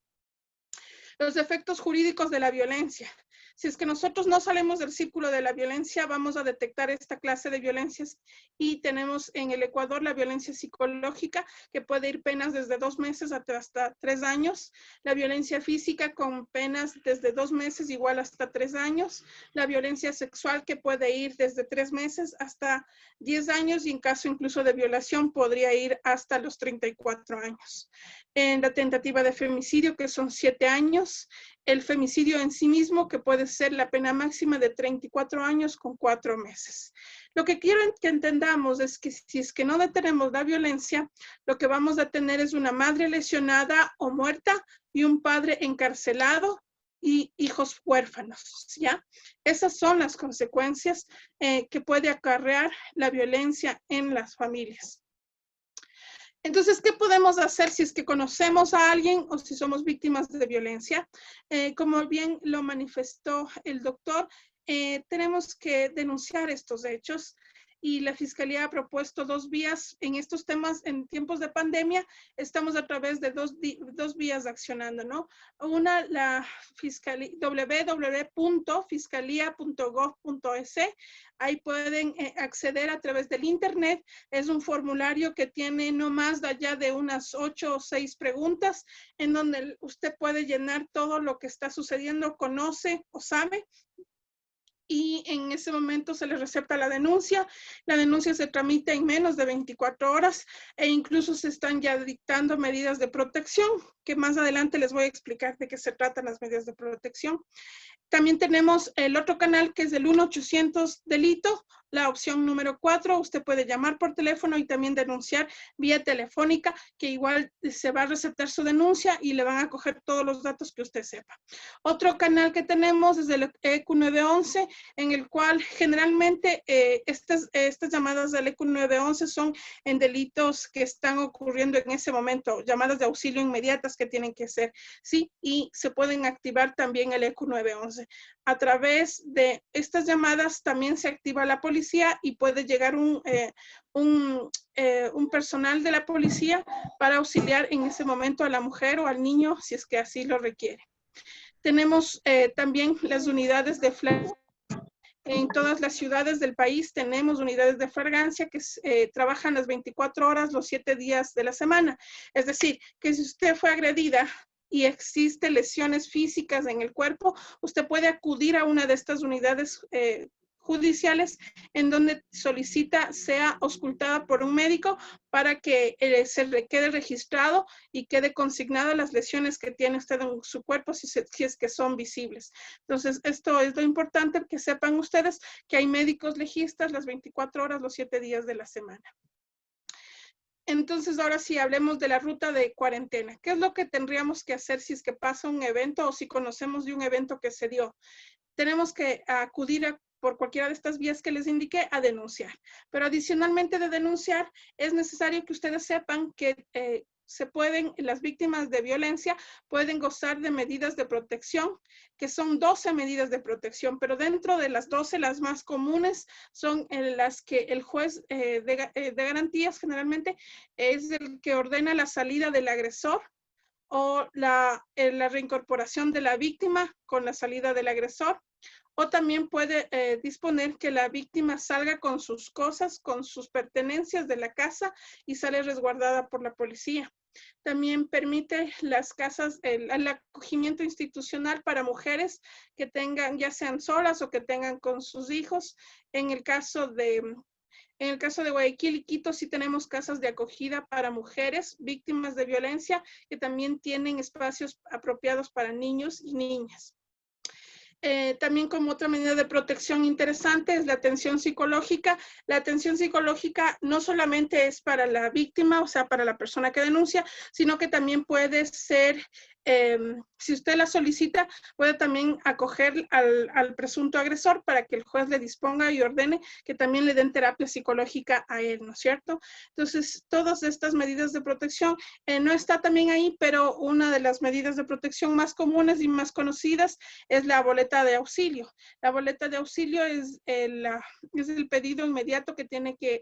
Los efectos jurídicos de la violencia. Si es que nosotros no salimos del círculo de la violencia, vamos a detectar esta clase de violencias, y tenemos en el Ecuador la violencia psicológica, que puede ir penas desde 2 meses hasta 3 años, la violencia física con penas desde 2 meses igual hasta 3 años, la violencia sexual que puede ir desde 3 meses hasta 10 años, y en caso incluso de violación podría ir hasta los 34 años. En la tentativa de femicidio, que son 7 años, el femicidio en sí mismo, que puede ser la pena máxima de 34 años con 4 meses. Lo que quiero que entendamos es que si es que no detenemos la violencia, lo que vamos a tener es una madre lesionada o muerta y un padre encarcelado y hijos huérfanos, ¿ya? Esas son las consecuencias que puede acarrear la violencia en las familias. Entonces, ¿qué podemos hacer si es que conocemos a alguien o si somos víctimas de violencia? Como bien lo manifestó el doctor, tenemos que denunciar estos hechos, y la Fiscalía ha propuesto 2 vías en estos temas. En tiempos de pandemia estamos a través de dos vías accionando, ¿no? Una, la fiscalía, www.fiscalia.gov.es. Ahí pueden acceder a través del internet. Es un formulario que tiene no más allá de unas 8 o 6 preguntas, en donde usted puede llenar todo lo que está sucediendo, conoce o sabe, y en ese momento se le recepta la denuncia. La denuncia se tramita en menos de 24 horas, e incluso se están ya dictando medidas de protección, que más adelante les voy a explicar de qué se tratan las medidas de protección. También tenemos el otro canal, que es el 1-800 delito, la opción número 4. Usted puede llamar por teléfono y también denunciar vía telefónica, que igual se va a receptar su denuncia y le van a coger todos los datos que usted sepa. Otro canal que tenemos es el ECU 911, en el cual generalmente estas llamadas del ECU 911 son en delitos que están ocurriendo en ese momento, llamadas de auxilio inmediatas que tienen que ser, ¿sí? Y se pueden activar también el ECU 911. A través de estas llamadas también se activa la policía, y puede llegar un personal de la policía para auxiliar en ese momento a la mujer o al niño, si es que así lo requiere. Tenemos también las unidades de flagrancia. En todas las ciudades del país tenemos unidades de flagrancia que trabajan las 24 horas, los 7 días de la semana. Es decir, que si usted fue agredida y existen lesiones físicas en el cuerpo, usted puede acudir a una de estas unidades judiciales, en donde solicita sea auscultada por un médico para que se quede registrado y quede consignado las lesiones que tiene usted en su cuerpo, si es que son visibles. Entonces, esto es lo importante, que sepan ustedes que hay médicos legistas las 24 horas, los 7 días de la semana. Entonces, ahora sí, hablemos de la ruta de cuarentena. ¿Qué es lo que tendríamos que hacer si es que pasa un evento o si conocemos de un evento que se dio? Tenemos que acudir por cualquiera de estas vías que les indiqué a denunciar. Pero adicionalmente de denunciar, es necesario que ustedes sepan que las víctimas de violencia pueden gozar de medidas de protección, que son 12 medidas de protección, pero dentro de las 12, las más comunes son las que el juez de garantías generalmente es el que ordena la salida del agresor, o la reincorporación de la víctima con la salida del agresor, o también puede disponer que la víctima salga con sus cosas, con sus pertenencias de la casa, y sale resguardada por la policía. También permite las casas, el acogimiento institucional para mujeres que tengan, ya sean solas o que tengan con sus hijos. En el caso de Guayaquil y Quito sí tenemos casas de acogida para mujeres víctimas de violencia, que también tienen espacios apropiados para niños y niñas. También, como otra medida de protección interesante, es la atención psicológica. La atención psicológica no solamente es para la víctima, o sea, para la persona que denuncia, sino que también puede ser, si usted la solicita, puede también acoger al presunto agresor para que el juez le disponga y ordene que también le den terapia psicológica a él, ¿no es cierto? Entonces, todas estas medidas de protección no está también ahí, pero una de las medidas de protección más comunes y más conocidas es la boleta de auxilio. La boleta de auxilio es el pedido inmediato que tiene que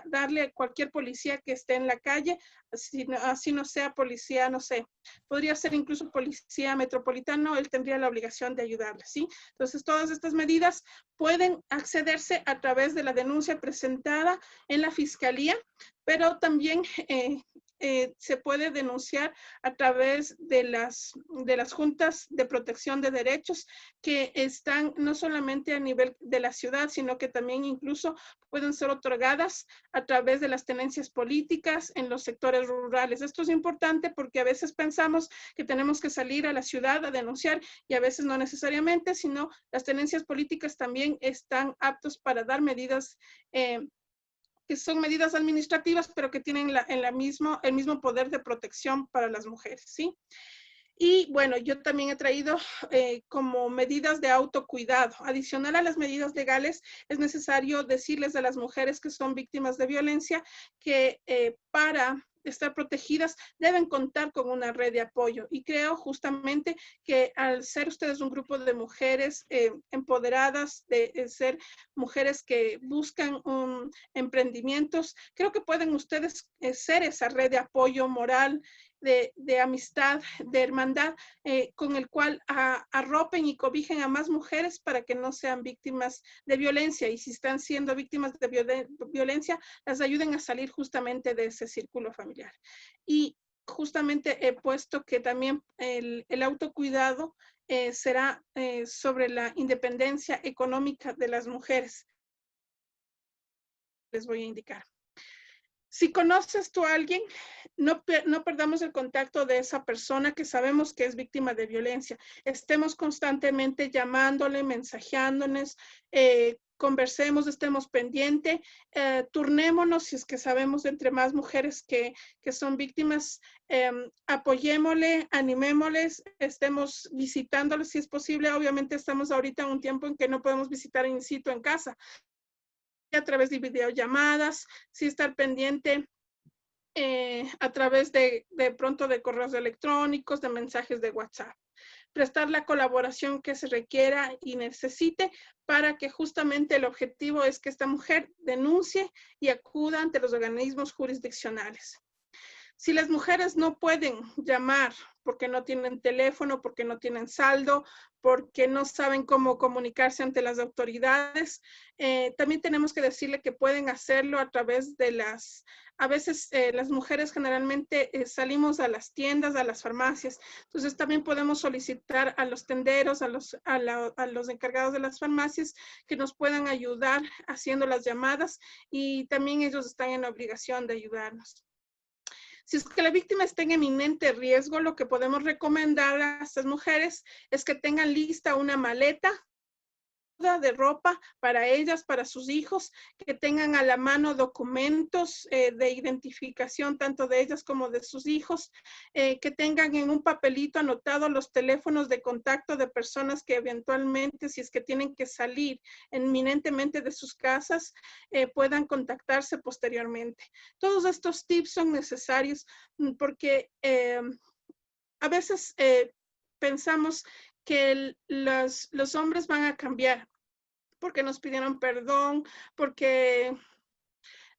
darle a cualquier policía que esté en la calle, así no sea policía, no sé, podría ser incluso policía metropolitano, él tendría la obligación de ayudarle, ¿sí? Entonces, todas estas medidas pueden accederse a través de la denuncia presentada en la Fiscalía, pero también se puede denunciar a través de las juntas de protección de derechos que están no solamente a nivel de la ciudad, sino que también incluso pueden ser otorgadas a través de las tenencias políticas en los sectores rurales. Esto es importante porque a veces pensamos que tenemos que salir a la ciudad a denunciar y a veces no necesariamente, sino las tenencias políticas también están aptos para dar medidas que son medidas administrativas, pero que tienen el mismo poder de protección para las mujeres, ¿sí? Y bueno, yo también he traído como medidas de autocuidado. Adicional a las medidas legales, es necesario decirles a las mujeres que son víctimas de violencia que para estar protegidas deben contar con una red de apoyo. Y creo justamente que al ser ustedes un grupo de mujeres empoderadas, de ser mujeres que buscan emprendimientos, creo que pueden ustedes ser esa red de apoyo moral, de amistad, de hermandad, con el cual arropen y cobijen a más mujeres para que no sean víctimas de violencia, y si están siendo víctimas de violencia, las ayuden a salir justamente de ese círculo familiar. Y justamente he puesto que también el autocuidado será sobre la independencia económica de las mujeres. Les voy a indicar. Si conoces tú a alguien, no perdamos el contacto de esa persona que sabemos que es víctima de violencia. Estemos constantemente llamándole, mensajeándonos, conversemos, estemos pendientes, turnémonos si es que sabemos entre más mujeres que son víctimas, apoyémosle, animémosles, estemos visitándoles si es posible. Obviamente estamos ahorita en un tiempo en que no podemos visitar in situ en casa, a través de videollamadas, sí estar pendiente a través de pronto de correos electrónicos, de mensajes de WhatsApp. Prestar la colaboración que se requiera y necesite para que justamente el objetivo es que esta mujer denuncie y acuda ante los organismos jurisdiccionales. Si las mujeres no pueden llamar porque no tienen teléfono, porque no tienen saldo, porque no saben cómo comunicarse ante las autoridades, también tenemos que decirle que pueden hacerlo a través de a veces las mujeres generalmente salimos a las tiendas, a las farmacias, entonces también podemos solicitar a los tenderos, a los encargados de las farmacias que nos puedan ayudar haciendo las llamadas, y también ellos están en la obligación de ayudarnos. Si es que la víctima está en eminente riesgo, lo que podemos recomendar a estas mujeres es que tengan lista una maleta de ropa para ellas, para sus hijos, que tengan a la mano documentos de identificación tanto de ellas como de sus hijos, que tengan en un papelito anotado los teléfonos de contacto de personas que eventualmente, si es que tienen que salir inminentemente de sus casas, puedan contactarse posteriormente. Todos estos tips son necesarios porque a veces pensamos que los hombres van a cambiar porque nos pidieron perdón, porque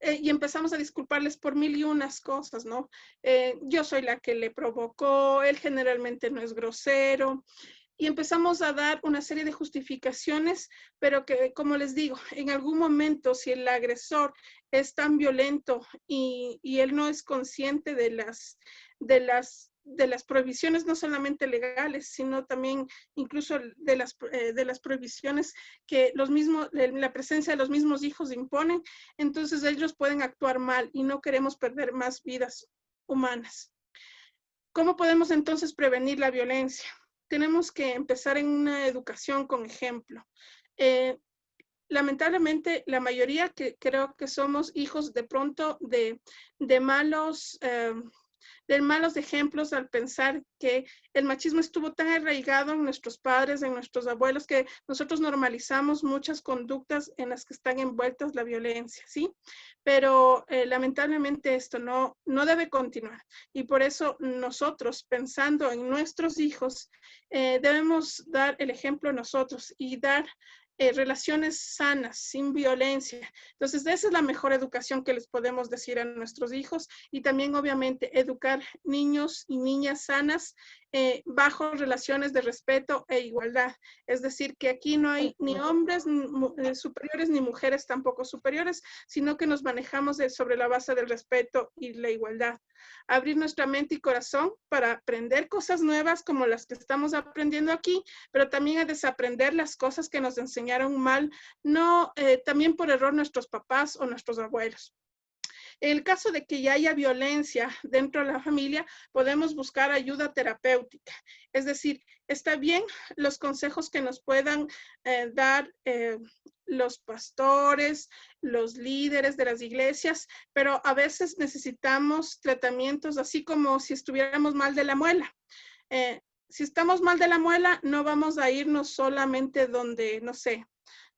y empezamos a disculparles por mil y unas cosas, ¿no? Yo soy la que le provocó, él generalmente no es grosero, y empezamos a dar una serie de justificaciones, pero que, como les digo, en algún momento, si el agresor es tan violento y él no es consciente de las prohibiciones no solamente legales, sino también incluso de las prohibiciones que la presencia de los mismos hijos imponen, entonces ellos pueden actuar mal y no queremos perder más vidas humanas. ¿Cómo podemos entonces prevenir la violencia? Tenemos que empezar en una educación con ejemplo. Lamentablemente, la mayoría que creo que somos hijos de pronto de malos ejemplos, al pensar que el machismo estuvo tan arraigado en nuestros padres, en nuestros abuelos, que nosotros normalizamos muchas conductas en las que están envueltas la violencia, ¿sí? Pero lamentablemente esto no debe continuar, y por eso nosotros, pensando en nuestros hijos, debemos dar el ejemplo nosotros y dar relaciones sanas, sin violencia. Entonces, esa es la mejor educación que les podemos decir a nuestros hijos, y también obviamente educar niños y niñas sanas bajo relaciones de respeto e igualdad. Es decir, que aquí no hay ni hombres superiores ni mujeres tampoco superiores, sino que nos manejamos sobre la base del respeto y la igualdad. Abrir nuestra mente y corazón para aprender cosas nuevas como las que estamos aprendiendo aquí, pero también a desaprender las cosas que nos enseñaron mal, también por error nuestros papás o nuestros abuelos. En el caso de que ya haya violencia dentro de la familia, podemos buscar ayuda terapéutica. Es decir, está bien los consejos que nos puedan dar los pastores, los líderes de las iglesias, pero a veces necesitamos tratamientos así como si estuviéramos mal de la muela. Si estamos mal de la muela, no vamos a irnos solamente donde, no sé,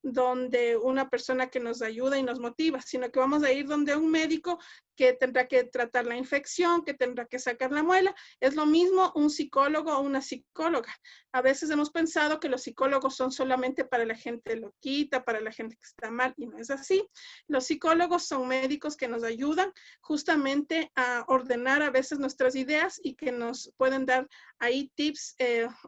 donde una persona que nos ayuda y nos motiva, sino que vamos a ir donde un médico que tendrá que tratar la infección, que tendrá que sacar la muela. Es lo mismo un psicólogo o una psicóloga. A veces hemos pensado que los psicólogos son solamente para la gente loquita, para la gente que está mal, y no es así. Los psicólogos son médicos que nos ayudan justamente a ordenar a veces nuestras ideas y que nos pueden dar ahí tips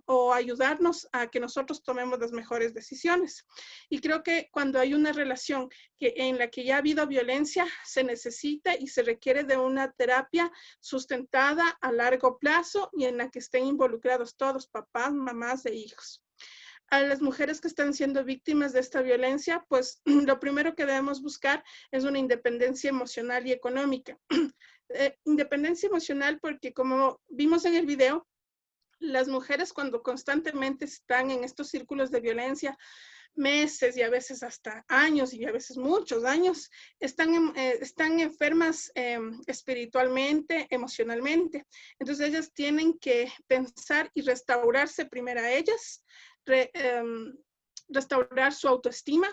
o ayudarnos a que nosotros tomemos las mejores decisiones. Y creo que cuando hay una relación en la que ya ha habido violencia, se necesita y se requiere de una terapia sustentada a largo plazo y en la que estén involucrados todos, papás, mamás e hijos. A las mujeres que están siendo víctimas de esta violencia, pues lo primero que debemos buscar es una independencia emocional y económica. Independencia emocional porque, como vimos en el video, las mujeres cuando constantemente están en estos círculos de violencia, meses y a veces hasta años y a veces muchos años, están enfermas espiritualmente, emocionalmente. Entonces ellas tienen que pensar y restaurarse primero a ellas, restaurar su autoestima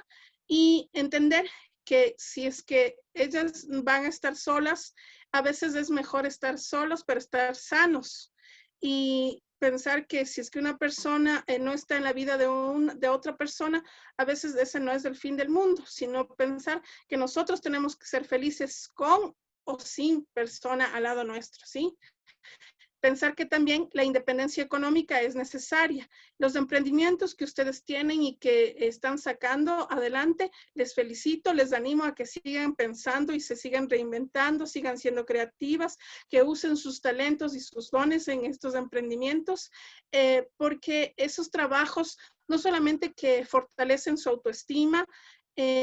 y entender que si es que ellas van a estar solas, a veces es mejor estar solos, pero estar sanos. Y pensar que si es que una persona no está en la vida de otra persona, a veces ese no es el fin del mundo, sino pensar que nosotros tenemos que ser felices con o sin persona al lado nuestro, ¿sí? Pensar que también la independencia económica es necesaria. Los emprendimientos que ustedes tienen y que están sacando adelante, les felicito, les animo a que sigan pensando y se sigan reinventando, sigan siendo creativas, que usen sus talentos y sus dones en estos emprendimientos, porque esos trabajos no solamente que fortalecen su autoestima,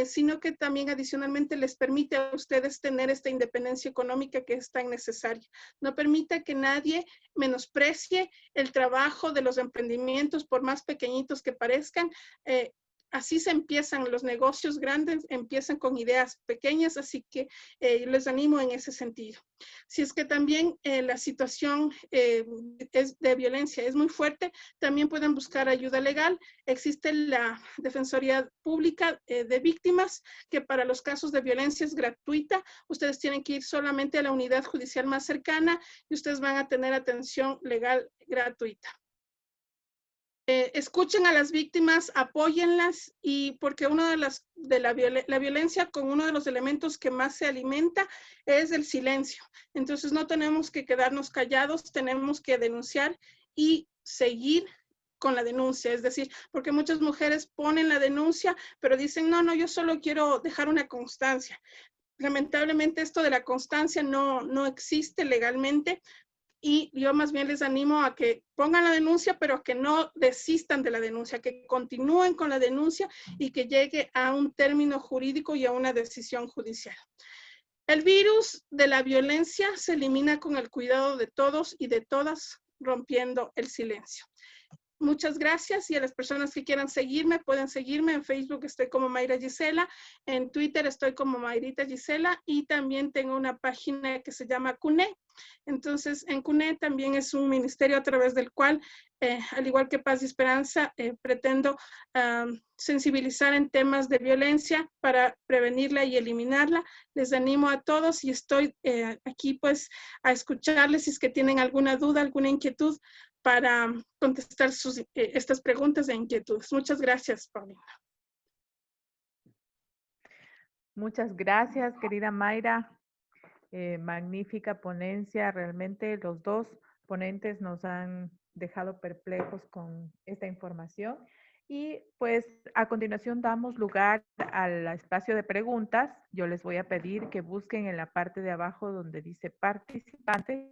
sino que también adicionalmente les permite a ustedes tener esta independencia económica que es tan necesaria. No permita que nadie menosprecie el trabajo de los emprendimientos, por más pequeñitos que parezcan. Así se empiezan los negocios grandes, empiezan con ideas pequeñas, así que les animo en ese sentido. Si es que también la situación de violencia es muy fuerte, también pueden buscar ayuda legal. Existe la Defensoría Pública de Víctimas, que para los casos de violencia es gratuita. Ustedes tienen que ir solamente a la unidad judicial más cercana y ustedes van a tener atención legal gratuita. Escuchen a las víctimas, apóyenlas, y porque la violencia con uno de los elementos que más se alimenta es el silencio. Entonces no tenemos que quedarnos callados, tenemos que denunciar y seguir con la denuncia. Es decir, porque muchas mujeres ponen la denuncia, pero dicen, no, yo solo quiero dejar una constancia. Lamentablemente esto de la constancia no existe legalmente. Y yo más bien les animo a que pongan la denuncia, pero que no desistan de la denuncia, que continúen con la denuncia y que llegue a un término jurídico y a una decisión judicial. El virus de la violencia se elimina con el cuidado de todos y de todas, rompiendo el silencio. Muchas gracias, y a las personas que quieran seguirme, pueden seguirme en Facebook, estoy como Mayra Gisela, en Twitter estoy como Mayrita Gisela, y también tengo una página que se llama CUNE. Entonces, en CUNE también es un ministerio a través del cual, al igual que Paz y Esperanza, pretendo sensibilizar en temas de violencia para prevenirla y eliminarla. Les animo a todos y estoy aquí pues a escucharles si es que tienen alguna duda, alguna inquietud, para contestar estas preguntas e inquietudes. Muchas gracias, Paulina.
Muchas gracias, querida Mayra. Magnífica ponencia. Realmente los dos ponentes nos han dejado perplejos con esta información. Y pues a continuación damos lugar al espacio de preguntas. Yo les voy a pedir que busquen en la parte de abajo donde dice participantes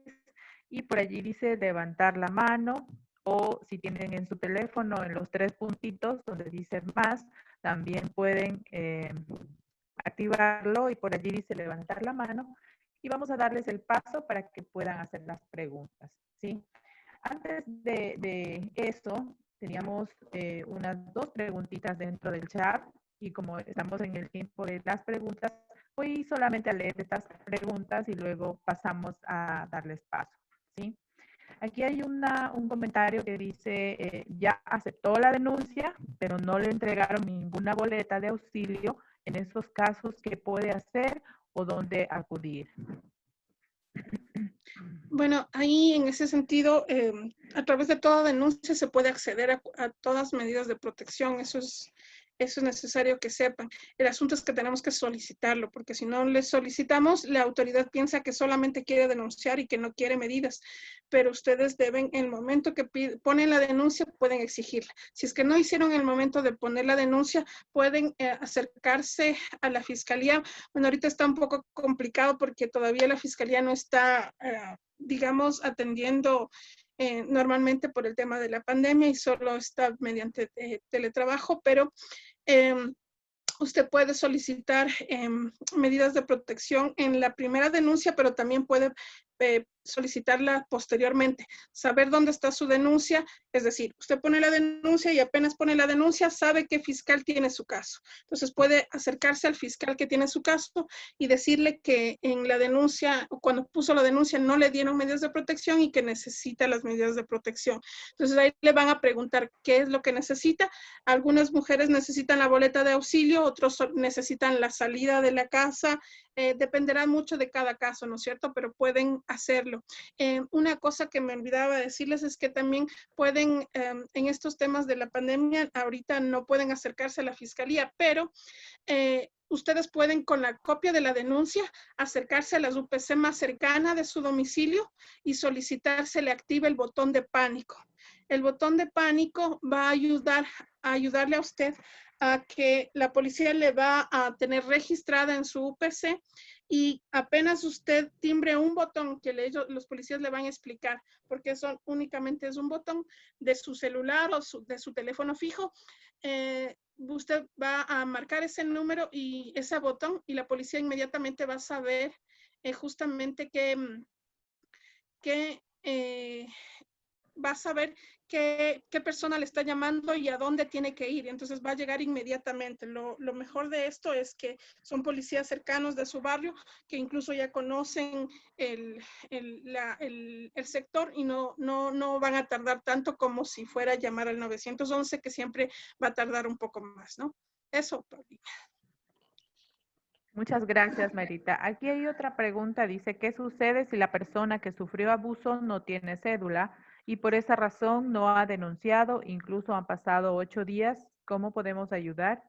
y por allí dice levantar la mano, o si tienen en su teléfono en los 3 puntitos donde dice más, también pueden activarlo y por allí dice levantar la mano y vamos a darles el paso para que puedan hacer las preguntas, ¿sí? Antes de eso, teníamos unas 2 preguntitas dentro del chat y como estamos en el tiempo de las preguntas, voy solamente a leer estas preguntas y luego pasamos a darles paso, ¿sí? Aquí hay un comentario que dice, ya aceptó la denuncia, pero no le entregaron ninguna boleta de auxilio. En esos casos, ¿qué puede hacer o dónde acudir?
Bueno, ahí en ese sentido, a través de toda denuncia se puede acceder a todas medidas de protección. Eso es necesario que sepan. El asunto es que tenemos que solicitarlo, porque si no le solicitamos, la autoridad piensa que solamente quiere denunciar y que no quiere medidas. Pero ustedes deben, en el momento que ponen la denuncia, pueden exigirla. Si es que no hicieron el momento de poner la denuncia, pueden acercarse a la fiscalía. Bueno, ahorita está un poco complicado porque todavía la fiscalía no está, digamos, atendiendo normalmente por el tema de la pandemia y solo está mediante teletrabajo, pero usted puede solicitar medidas de protección en la primera denuncia, pero también puede solicitarla posteriormente. Saber dónde está su denuncia, es decir, usted pone la denuncia y apenas pone la denuncia, sabe qué fiscal tiene su caso. Entonces puede acercarse al fiscal que tiene su caso y decirle que en la denuncia, cuando puso la denuncia, no le dieron medidas de protección y que necesita las medidas de protección. Entonces ahí le van a preguntar qué es lo que necesita. Algunas mujeres necesitan la boleta de auxilio, otros necesitan la salida de la casa, dependerá mucho de cada caso, ¿no es cierto? Pero pueden hacerlo. Una cosa que me olvidaba decirles es que también pueden, en estos temas de la pandemia, ahorita no pueden acercarse a la fiscalía, pero ustedes pueden con la copia de la denuncia acercarse a la UPC más cercana de su domicilio y solicitar se le active el botón de pánico. El botón de pánico va a ayudarle a usted a que la policía le va a tener registrada en su UPC y apenas usted timbre un botón que los policías le van a explicar, porque únicamente es un botón de su celular o de su teléfono fijo, usted va a marcar ese número y ese botón y la policía inmediatamente va a saber justamente va a saber qué persona le está llamando y a dónde tiene que ir. Entonces va a llegar inmediatamente. Lo mejor de esto es que son policías cercanos de su barrio que incluso ya conocen el sector y no van a tardar tanto como si fuera a llamar al 911, que siempre va a tardar un poco más, ¿no? Eso, Paulina.
Muchas gracias, Marita. Aquí hay otra pregunta. Dice, ¿qué sucede si la persona que sufrió abuso no tiene cédula y por esa razón no ha denunciado? Incluso han pasado 8 días. ¿Cómo podemos ayudar?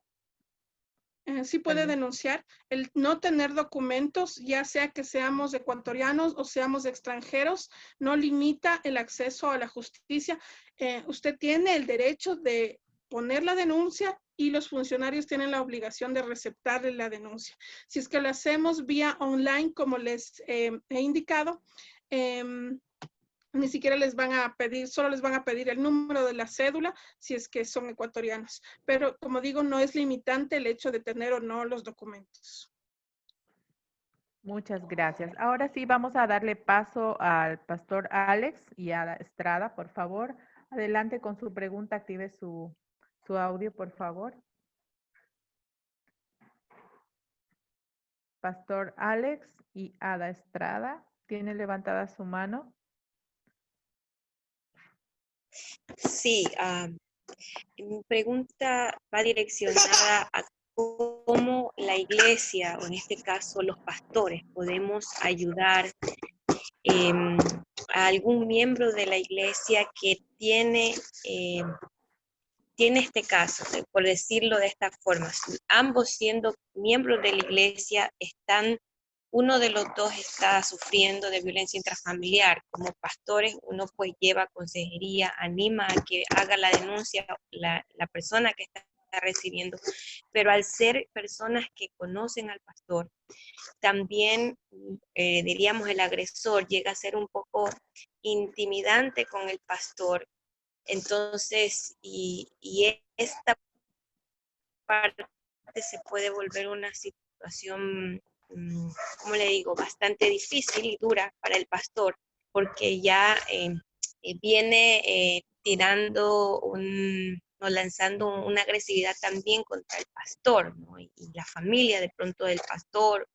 Sí puede denunciar. El no tener documentos, ya sea que seamos ecuatorianos o seamos extranjeros, no limita el acceso a la justicia. Usted tiene el derecho de poner la denuncia y los funcionarios tienen la obligación de receptarle la denuncia. Si es que lo hacemos vía online, como les he indicado, ni siquiera les van a pedir, solo les van a pedir el número de la cédula si es que son ecuatorianos. Pero como digo, no es limitante el hecho de tener o no los documentos.
Muchas gracias. Ahora sí vamos a darle paso al pastor Alex y a Estrada, por favor. Adelante con su pregunta, active su audio, por favor. Pastor Alex y Ada Estrada, ¿tiene levantada su mano?
Sí, mi pregunta va direccionada a cómo la iglesia, o en este caso los pastores, podemos ayudar a algún miembro de la iglesia que tiene si en este caso, por decirlo de esta forma, ambos siendo miembros de la iglesia, uno de los dos está sufriendo de violencia intrafamiliar, como pastores uno pues lleva consejería, anima a que haga la denuncia la persona que está recibiendo, pero al ser personas que conocen al pastor, también diríamos el agresor llega a ser un poco intimidante con el pastor. Entonces, y esta parte se puede volver una situación, ¿cómo le digo?, bastante difícil y dura para el pastor, porque ya viene tirando o lanzando una agresividad también contra el pastor, ¿no? Y la familia de pronto del pastor.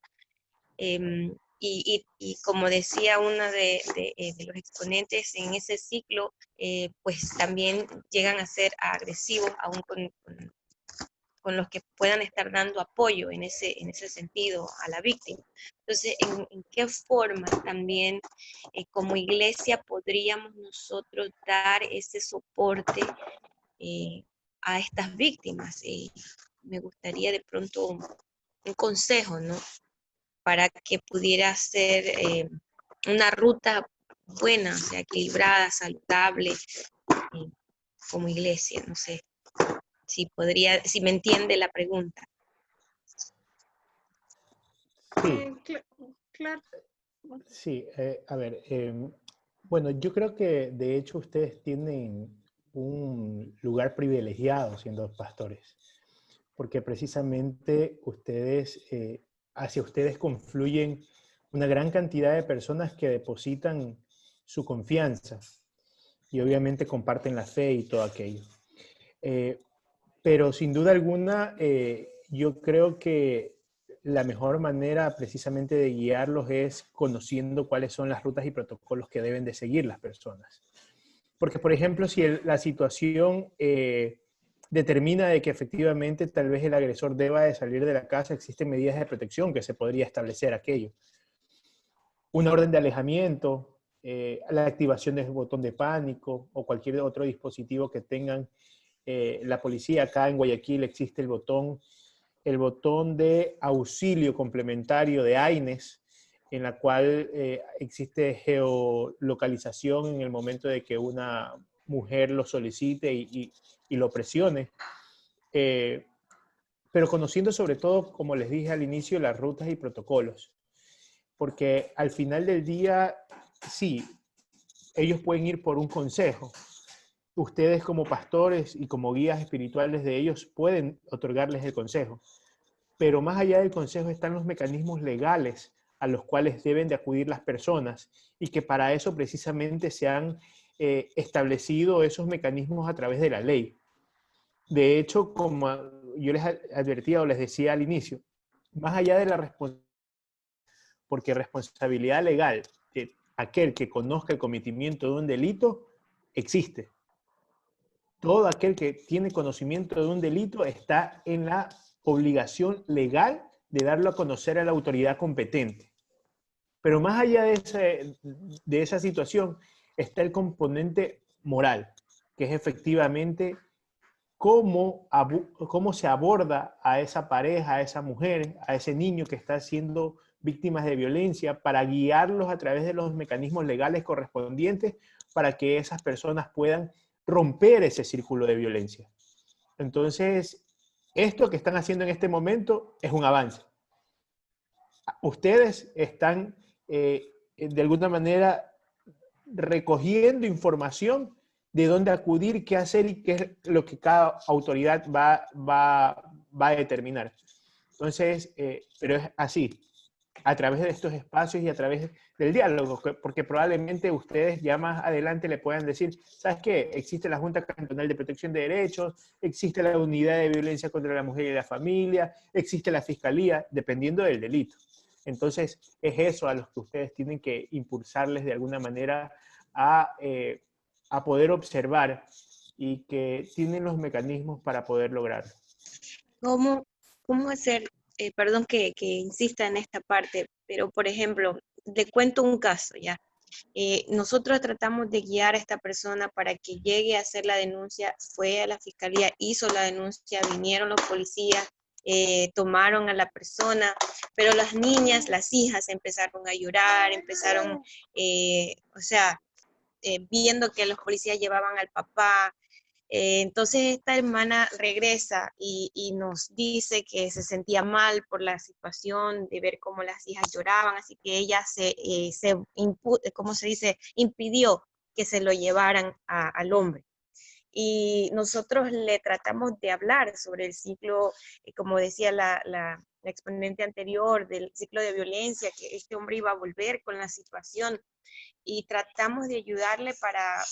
Y como decía una de los exponentes en ese ciclo, pues también llegan a ser agresivos aún con los que puedan estar dando apoyo en ese sentido a la víctima. Entonces, ¿en qué forma también como iglesia podríamos nosotros dar ese soporte a estas víctimas? Me gustaría de pronto un consejo, ¿no? Para que pudiera ser una ruta buena, o sea, equilibrada, saludable, como iglesia. No sé si me entiende la pregunta.
Sí,
Claro.
sí, a ver, bueno, yo creo que de hecho ustedes tienen un lugar privilegiado siendo pastores, porque precisamente hacia ustedes confluyen una gran cantidad de personas que depositan su confianza y obviamente comparten la fe y todo aquello. Pero sin duda alguna, yo creo que la mejor manera precisamente de guiarlos es conociendo cuáles son las rutas y protocolos que deben de seguir las personas. Porque, por ejemplo, si la situación determina de que efectivamente tal vez el agresor deba de salir de la casa, existen medidas de protección que se podría establecer aquello. Una orden de alejamiento, la activación del botón de pánico o cualquier otro dispositivo que tengan la policía. Acá en Guayaquil existe el botón de auxilio complementario de AINES, en la cual existe geolocalización en el momento de que una mujer lo solicite y lo presione. Pero conociendo sobre todo, como les dije al inicio, las rutas y protocolos. Porque al final del día, sí, ellos pueden ir por un consejo. Ustedes como pastores y como guías espirituales de ellos pueden otorgarles el consejo. Pero más allá del consejo están los mecanismos legales a los cuales deben de acudir las personas y que para eso precisamente se han establecido esos mecanismos a través de la ley. De hecho, como yo les advertía o les decía al inicio, más allá de la responsabilidad, porque responsabilidad legal de aquel que conozca el cometimiento de un delito existe. Todo aquel que tiene conocimiento de un delito está en la obligación legal de darlo a conocer a la autoridad competente. Pero más allá de esa situación está el componente moral, que es efectivamente cómo se aborda a esa pareja, a esa mujer, a ese niño que está siendo víctimas de violencia, para guiarlos a través de los mecanismos legales correspondientes para que esas personas puedan romper ese círculo de violencia. Entonces, esto que están haciendo en este momento es un avance. Ustedes están, de alguna manera, recogiendo información de dónde acudir, qué hacer y qué es lo que cada autoridad va a determinar. Entonces, pero es así, a través de estos espacios y a través del diálogo, porque probablemente ustedes ya más adelante le puedan decir, ¿sabes qué? Existe la Junta Cantonal de Protección de Derechos, existe la Unidad de Violencia contra la Mujer y la Familia, existe la Fiscalía, dependiendo del delito. Entonces, es eso a los que ustedes tienen que impulsarles de alguna manera a poder observar y que tienen los mecanismos para poder lograrlo.
¿Cómo hacer, perdón que insista en esta parte, pero por ejemplo, le cuento un caso ya. Nosotros tratamos de guiar a esta persona para que llegue a hacer la denuncia, fue a la fiscalía, hizo la denuncia, vinieron los policías, tomaron a la persona, pero las niñas, las hijas empezaron a llorar, empezaron, viendo que los policías llevaban al papá. Entonces esta hermana regresa y nos dice que se sentía mal por la situación de ver cómo las hijas lloraban, así que ella impidió que se lo llevaran al hombre. Y nosotros le tratamos de hablar sobre el ciclo, como decía la exponente anterior, del ciclo de violencia, que este hombre iba a volver con la situación, y tratamos de ayudarle para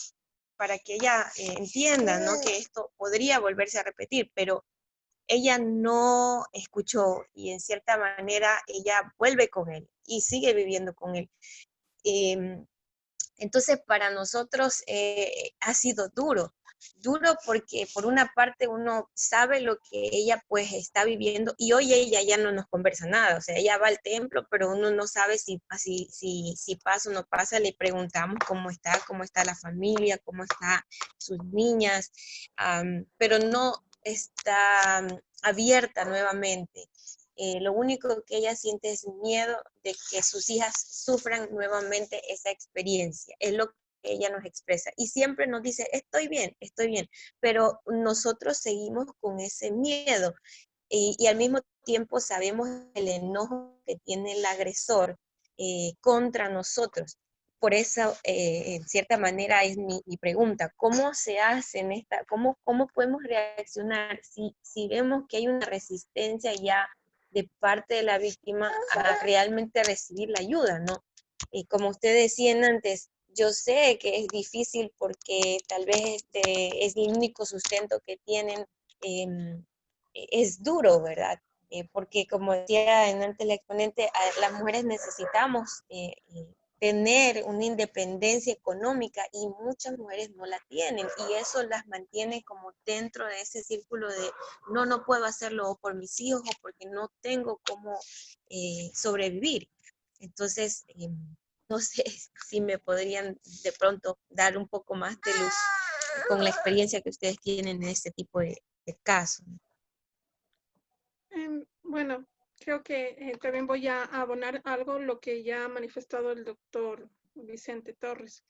que ella entienda, ¿no?, que esto podría volverse a repetir, pero ella no escuchó y en cierta manera ella vuelve con él y sigue viviendo con él. Entonces para nosotros ha sido duro porque por una parte uno sabe lo que ella pues está viviendo y hoy ella ya no nos conversa nada, o sea, ella va al templo, pero uno no sabe si pasa o no pasa, le preguntamos cómo está la familia, cómo están sus niñas, pero no está abierta nuevamente. Lo único que ella siente es miedo de que sus hijas sufran nuevamente esa experiencia, es lo que ella nos expresa, y siempre nos dice, estoy bien, pero nosotros seguimos con ese miedo, y al mismo tiempo sabemos el enojo que tiene el agresor contra nosotros. Por eso, en cierta manera, es mi pregunta, ¿cómo se hace cómo podemos reaccionar si vemos que hay una resistencia ya de parte de la víctima a realmente recibir la ayuda, ¿no? Y como ustedes decían antes, yo sé que es difícil porque tal vez es el único sustento que tienen, es duro, ¿verdad? Porque como decía antes la exponente, las mujeres necesitamos tener una independencia económica y muchas mujeres no la tienen y eso las mantiene como dentro de ese círculo de no puedo hacerlo o por mis hijos o porque no tengo cómo sobrevivir. Entonces, no sé si me podrían de pronto dar un poco más de luz con la experiencia que ustedes tienen en este tipo de casos.
Bueno, creo que también voy a abonar algo lo que ya ha manifestado el doctor Vicente Torres.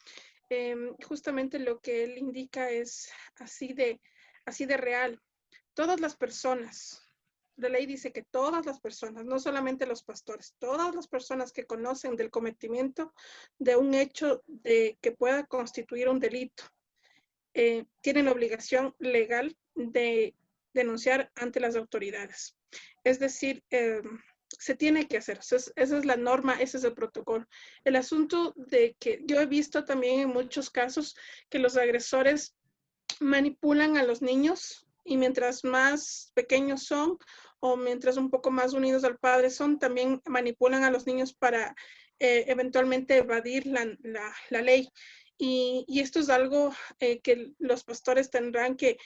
Justamente lo que él indica es así de real. Todas las personas, la ley dice que todas las personas, no solamente los pastores, todas las personas que conocen del cometimiento de un hecho que pueda constituir un delito, tienen obligación legal de denunciar ante las autoridades. Es decir, se tiene que hacer, esa es la norma, ese es el protocolo. El asunto de que yo he visto también en muchos casos que los agresores manipulan a los niños y mientras más pequeños son o mientras un poco más unidos al padre son, también manipulan a los niños para eventualmente evadir la ley. Y esto es algo que los pastores tendrán que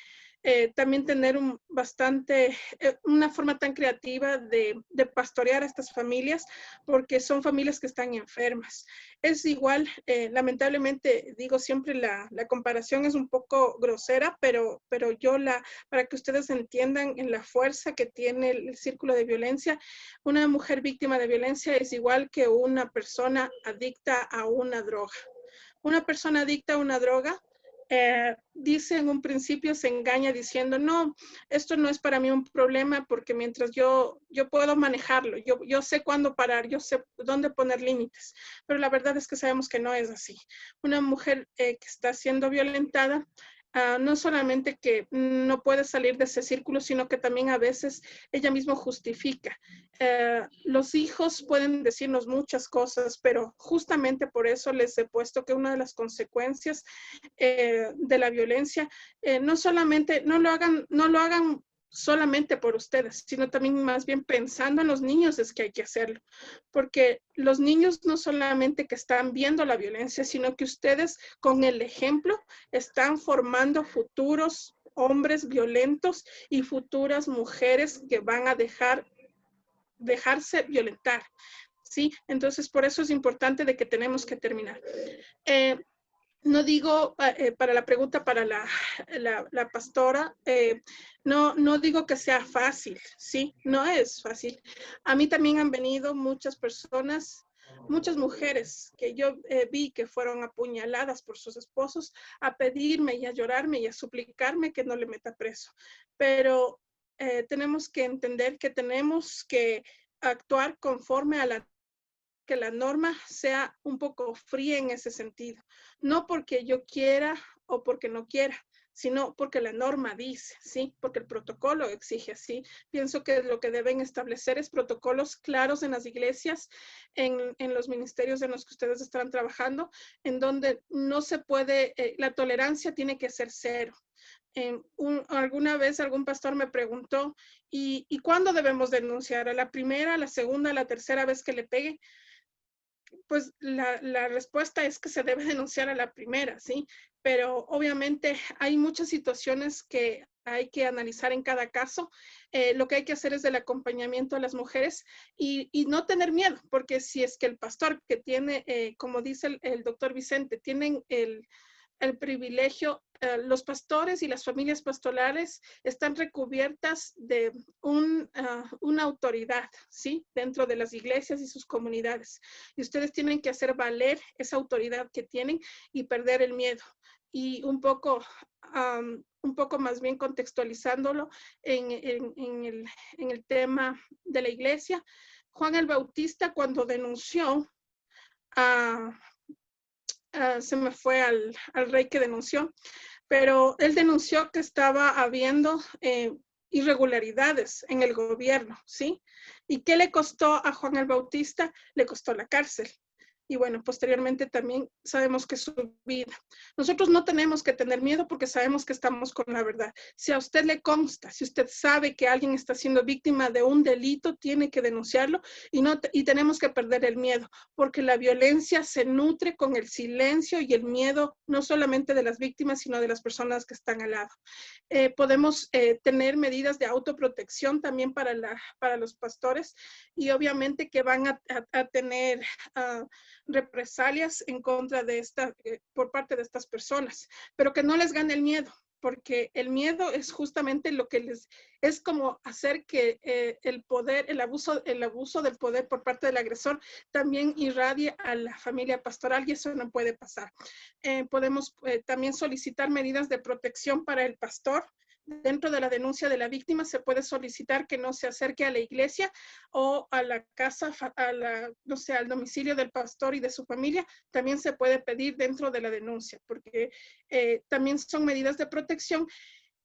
también tener una forma tan creativa de pastorear a estas familias, porque son familias que están enfermas. Es igual, lamentablemente, digo siempre la comparación es un poco grosera, pero para que ustedes entiendan en la fuerza que tiene el círculo de violencia, una mujer víctima de violencia es igual que una persona adicta a una droga. Una persona adicta a una droga dice en un principio, se engaña diciendo, no, esto no es para mí un problema porque mientras yo puedo manejarlo, yo sé cuándo parar, yo sé dónde poner límites, pero la verdad es que sabemos que no es así. Una mujer que está siendo violentada, no solamente que no puede salir de ese círculo, sino que también a veces ella misma justifica. Los hijos pueden decirnos muchas cosas, pero justamente por eso les he puesto que una de las consecuencias de la violencia, no lo hagan solamente por ustedes, sino también más bien pensando en los niños es que hay que hacerlo, porque los niños no solamente que están viendo la violencia, sino que ustedes con el ejemplo están formando futuros hombres violentos y futuras mujeres que van a dejarse violentar. ¿sí? Entonces, por eso es importante de que tenemos que terminar. No digo, para la pregunta para la pastora, no digo que sea fácil, ¿sí? No es fácil. A mí también han venido muchas personas, muchas mujeres que yo vi que fueron apuñaladas por sus esposos a pedirme y a llorarme y a suplicarme que no le meta preso. Pero tenemos que entender que tenemos que actuar conforme a que la norma sea un poco fría en ese sentido. No porque yo quiera o porque no quiera, sino porque la norma dice, ¿sí? Porque el protocolo exige así. Pienso que lo que deben establecer es protocolos claros en las iglesias, en los ministerios en los que ustedes están trabajando, en donde no se puede, la tolerancia tiene que ser cero. Alguna vez algún pastor me preguntó, ¿y cuándo debemos denunciar? ¿A la primera, a la segunda, a la tercera vez que le pegue? Pues la respuesta es que se debe denunciar a la primera, ¿sí? Pero obviamente hay muchas situaciones que hay que analizar en cada caso. Lo que hay que hacer es el acompañamiento a las mujeres y no tener miedo, porque si es que el pastor que tiene, como dice el doctor Vicente, tienen el privilegio, los pastores y las familias pastorales están recubiertas de una autoridad, ¿sí? Dentro de las iglesias y sus comunidades. Y ustedes tienen que hacer valer esa autoridad que tienen y perder el miedo. Y un poco más bien contextualizándolo en el tema de la iglesia, Juan el Bautista cuando denunció a se me fue al rey que denunció, pero él denunció que estaba habiendo irregularidades en el gobierno, ¿sí? ¿Y qué le costó a Juan el Bautista? Le costó la cárcel. Y bueno, posteriormente también sabemos que su vida. Nosotros no tenemos que tener miedo porque sabemos que estamos con la verdad. Si a usted le consta, si usted sabe que alguien está siendo víctima de un delito, tiene que denunciarlo y tenemos que perder el miedo, porque la violencia se nutre con el silencio y el miedo, no solamente de las víctimas, sino de las personas que están al lado. Podemos tener medidas de autoprotección también para los pastores y obviamente que van a tener represalias en contra de por parte de estas personas, pero que no les gane el miedo, porque el miedo es justamente lo que es como hacer que el abuso del poder por parte del agresor también irradie a la familia pastoral y eso no puede pasar. Podemos también solicitar medidas de protección para el pastor. Dentro de la denuncia de la víctima se puede solicitar que no se acerque a la iglesia o a la casa, no sé, al domicilio del pastor y de su familia. También se puede pedir dentro de la denuncia, porque también son medidas de protección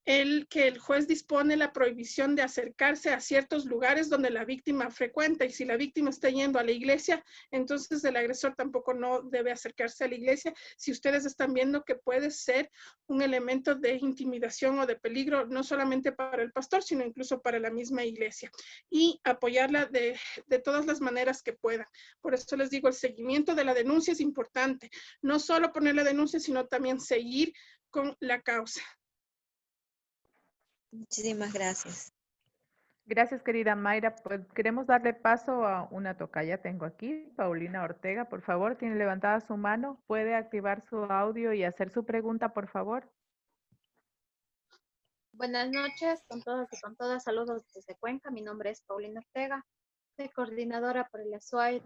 que el juez dispone la prohibición de acercarse a ciertos lugares donde la víctima frecuenta, y si la víctima está yendo a la iglesia, entonces el agresor tampoco no debe acercarse a la iglesia si ustedes están viendo que puede ser un elemento de intimidación o de peligro, no solamente para el pastor, sino incluso para la misma iglesia, y apoyarla de todas las maneras que puedan. Por eso les digo, el seguimiento de la denuncia es importante, no solo poner la denuncia, sino también seguir con la causa.
Muchísimas gracias.
Gracias, querida Mayra. Pues queremos darle paso a una tocaya. Tengo aquí, Paulina Ortega. Por favor, tiene levantada su mano. ¿Puede activar su audio y hacer su pregunta, por favor?
Buenas noches con todos y con todas. Saludos desde Cuenca. Mi nombre es Paulina Ortega. Soy coordinadora por el SUAI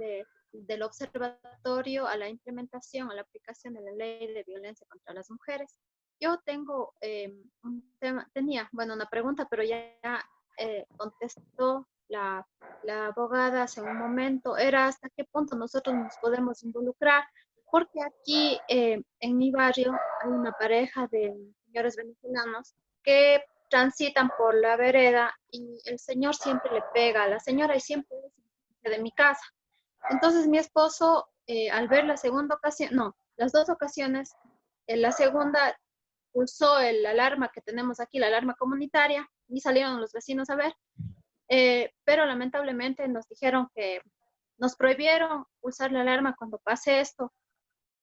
del Observatorio a la implementación, a la aplicación de la Ley de Violencia contra las Mujeres. Yo tengo tenía una pregunta, pero ya contestó la abogada hace un momento. Era hasta qué punto nosotros nos podemos involucrar, porque aquí en mi barrio hay una pareja de señores venezolanos que transitan por la vereda y el señor siempre le pega a la señora y siempre es de mi casa. Entonces mi esposo, al ver la segunda ocasión, no, las dos ocasiones, en la segunda pulsó la alarma que tenemos aquí, la alarma comunitaria, y salieron los vecinos a ver, pero lamentablemente nos dijeron que nos prohibieron pulsar la alarma cuando pase esto,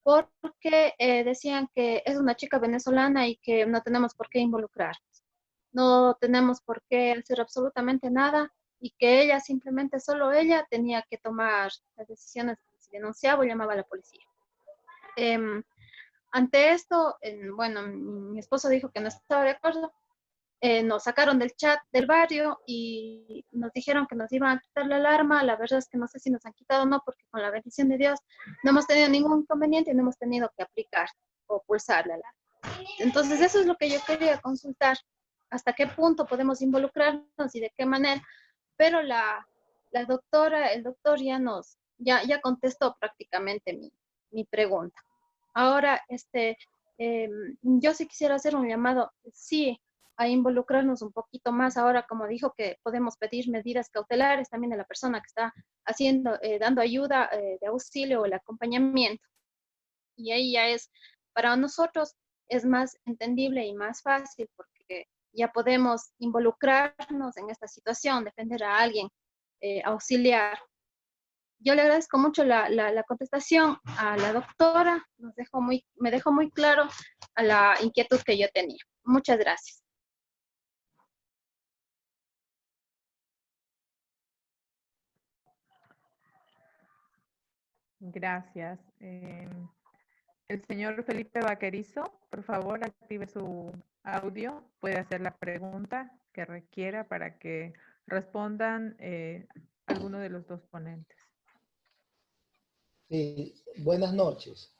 porque decían que es una chica venezolana y que no tenemos por qué involucrarnos. No tenemos por qué hacer absolutamente nada y que ella simplemente, solo ella, tenía que tomar las decisiones si denunciaba o llamaba a la policía. Ante esto, bueno, mi esposo dijo que no estaba de acuerdo. Nos sacaron del chat del barrio y nos dijeron que nos iban a quitar la alarma. La verdad es que no sé si nos han quitado o no, porque con la bendición de Dios no hemos tenido ningún inconveniente y no hemos tenido que aplicar o pulsar la alarma. Entonces eso es lo que yo quería consultar, hasta qué punto podemos involucrarnos y de qué manera. Pero la doctora, el doctor ya contestó prácticamente mi pregunta. Ahora, yo sí quisiera hacer un llamado, sí, a involucrarnos un poquito más. Ahora, como dijo, que podemos pedir medidas cautelares también de la persona que está dando ayuda de auxilio o el acompañamiento. Y ahí ya para nosotros es más entendible y más fácil, porque ya podemos involucrarnos en esta situación, defender a alguien, auxiliar. Yo le agradezco mucho la contestación a la doctora, me dejó muy claro a la inquietud que yo tenía. Muchas gracias.
Gracias. El señor Felipe Vaquerizo, por favor, active su audio. Puede hacer la pregunta que requiera para que respondan alguno de los dos ponentes.
Sí, buenas noches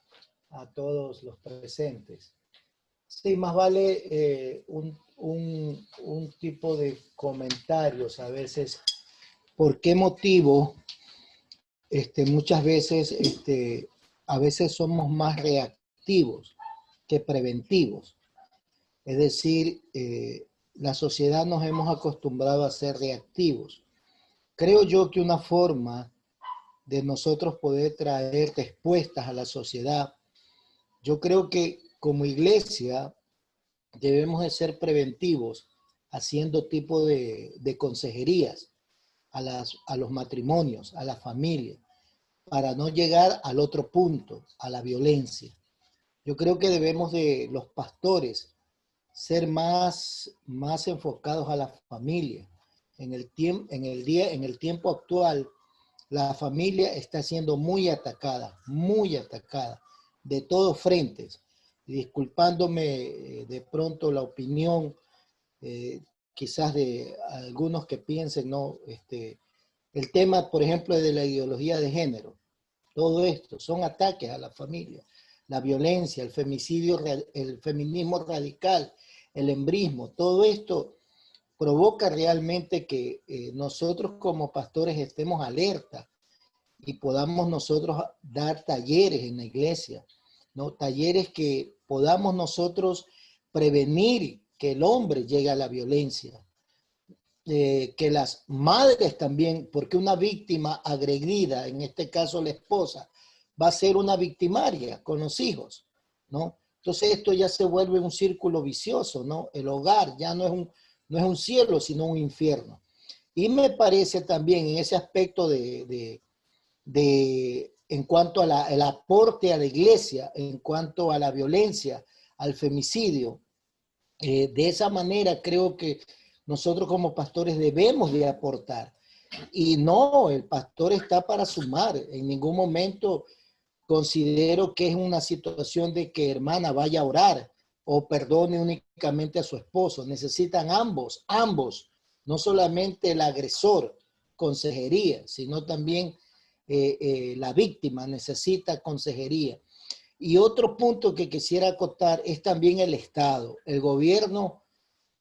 a todos los presentes. Sí, más vale un tipo de comentarios a veces. ¿Por qué motivo muchas veces a veces somos más reactivos que preventivos? Es decir, la sociedad nos hemos acostumbrado a ser reactivos. Creo yo que una forma de nosotros poder traer respuestas a la sociedad, yo creo que como iglesia debemos de ser preventivos haciendo tipo de consejerías a los matrimonios, a la familia, para no llegar al otro punto, a la violencia. Yo creo que debemos de los pastores ser más enfocados a la familia. En el tiempo actual, la familia está siendo muy atacada de todos frentes. Disculpándome de pronto la opinión, quizás de algunos que piensen, ¿no? El tema, por ejemplo, de la ideología de género. Todo esto son ataques a la familia. La violencia, el femicidio, el feminismo radical, el embrismo, todo esto provoca realmente que nosotros como pastores estemos alerta y podamos nosotros dar talleres en la iglesia, ¿no? Talleres que podamos nosotros prevenir que el hombre llegue a la violencia. Que las madres también, porque una víctima agredida, en este caso la esposa, va a ser una victimaria con los hijos, ¿no? Entonces esto ya se vuelve un círculo vicioso, ¿no? El hogar ya no es un cielo, sino un infierno. Y me parece también en ese aspecto en cuanto al aporte a la iglesia, en cuanto a la violencia, al femicidio, de esa manera creo que nosotros como pastores debemos de aportar. Y no, el pastor está para sumar. En ningún momento considero que es una situación de que hermana vaya a orar o perdone únicamente a su esposo. Necesitan ambos, no solamente el agresor, consejería, sino también la víctima necesita consejería. Y otro punto que quisiera acotar es también el Estado. El gobierno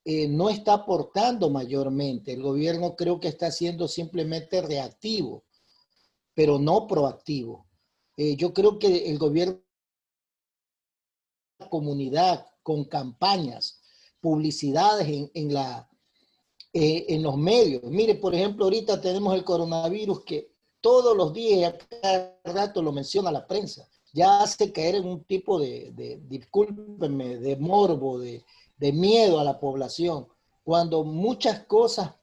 no está aportando mayormente. El gobierno creo que está siendo simplemente reactivo, pero no proactivo. Yo creo que el gobierno, la comunidad, con campañas, publicidades en los medios. Mire, por ejemplo, ahorita tenemos el coronavirus que todos los días, a cada rato lo menciona la prensa. Ya hace caer en un tipo discúlpenme, de morbo, de miedo a la población, cuando muchas cosas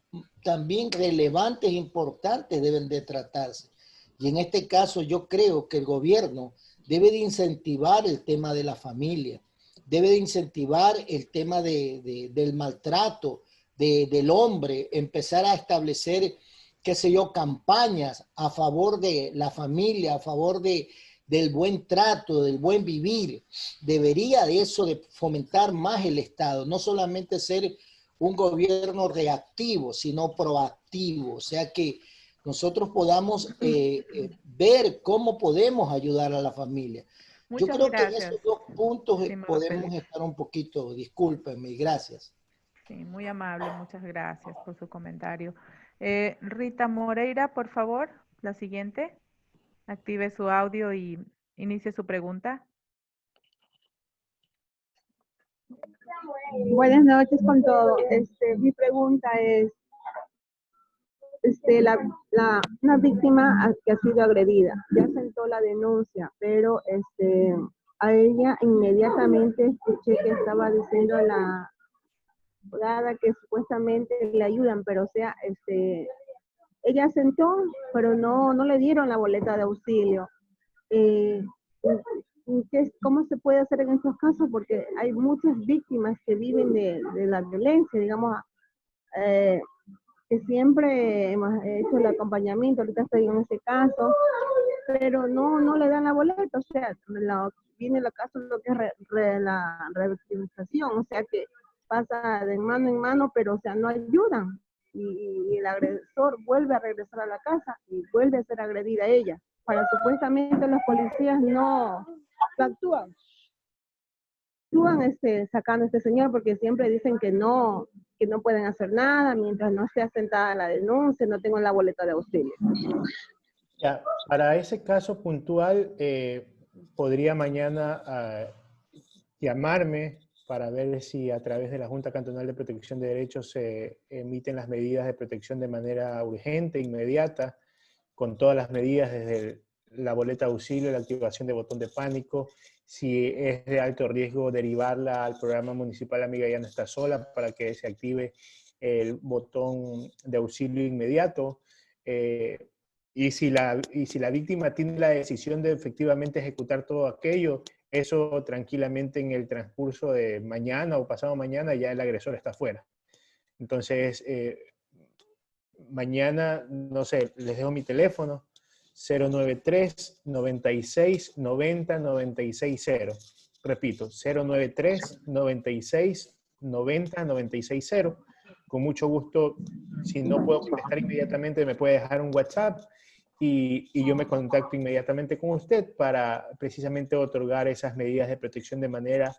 también relevantes, importantes deben de tratarse. Y en este caso yo creo que el gobierno debe de incentivar el tema de la familia, debe de incentivar el tema del maltrato del hombre, empezar a establecer qué sé yo, campañas a favor de la familia, a favor del buen trato, del buen vivir. Debería de eso de fomentar más el Estado, no solamente ser un gobierno reactivo, sino proactivo. O sea, que nosotros podamos ver cómo podemos ayudar a la familia. Yo
Muchas
creo que en
gracias.
esos dos puntos
Estimado
podemos
Félix.
estar un poquito, discúlpenme, gracias.
Sí, muy amable, muchas gracias por su comentario. Rita Moreira, por favor, la siguiente. Active su audio y inicie su pregunta.
Buenas noches con todo. Mi pregunta es, una víctima que ha sido agredida, ya sentó la denuncia, pero a ella inmediatamente escuché que estaba diciendo a la abogada que supuestamente le ayudan, pero o sea, ella sentó, pero no le dieron la boleta de auxilio. ¿Cómo se puede hacer en estos casos? Porque hay muchas víctimas que viven de la violencia, digamos, que siempre hemos hecho el acompañamiento, ahorita estoy en ese caso, pero no le dan la boleta, o sea, viene el caso lo que es la revictimización, o sea que pasa de mano en mano, pero o sea, no ayudan, y el agresor vuelve a regresar a la casa y vuelve a ser agredida a ella, para supuestamente los policías no actúan sacando a este señor porque siempre dicen que no pueden hacer nada mientras no esté asentada la denuncia, no tengo la boleta de auxilio.
Ya, para ese caso puntual, podría mañana llamarme para ver si a través de la Junta Cantonal de Protección de Derechos se emiten las medidas de protección de manera urgente, inmediata, con todas las medidas desde la boleta de auxilio, la activación de botón de pánico, si es de alto riesgo derivarla al programa municipal Amiga Ya No Está Sola para que se active el botón de auxilio inmediato. Y si la víctima tiene la decisión de efectivamente ejecutar todo aquello, eso tranquilamente en el transcurso de mañana o pasado mañana ya el agresor está fuera. Entonces, mañana, no sé, les dejo mi teléfono, 093 96 90 96 0. Repito, 093 96 90 96 0. Con mucho gusto, si no puedo contestar inmediatamente, me puede dejar un WhatsApp y yo me contacto inmediatamente con usted para precisamente otorgar esas medidas de protección de manera...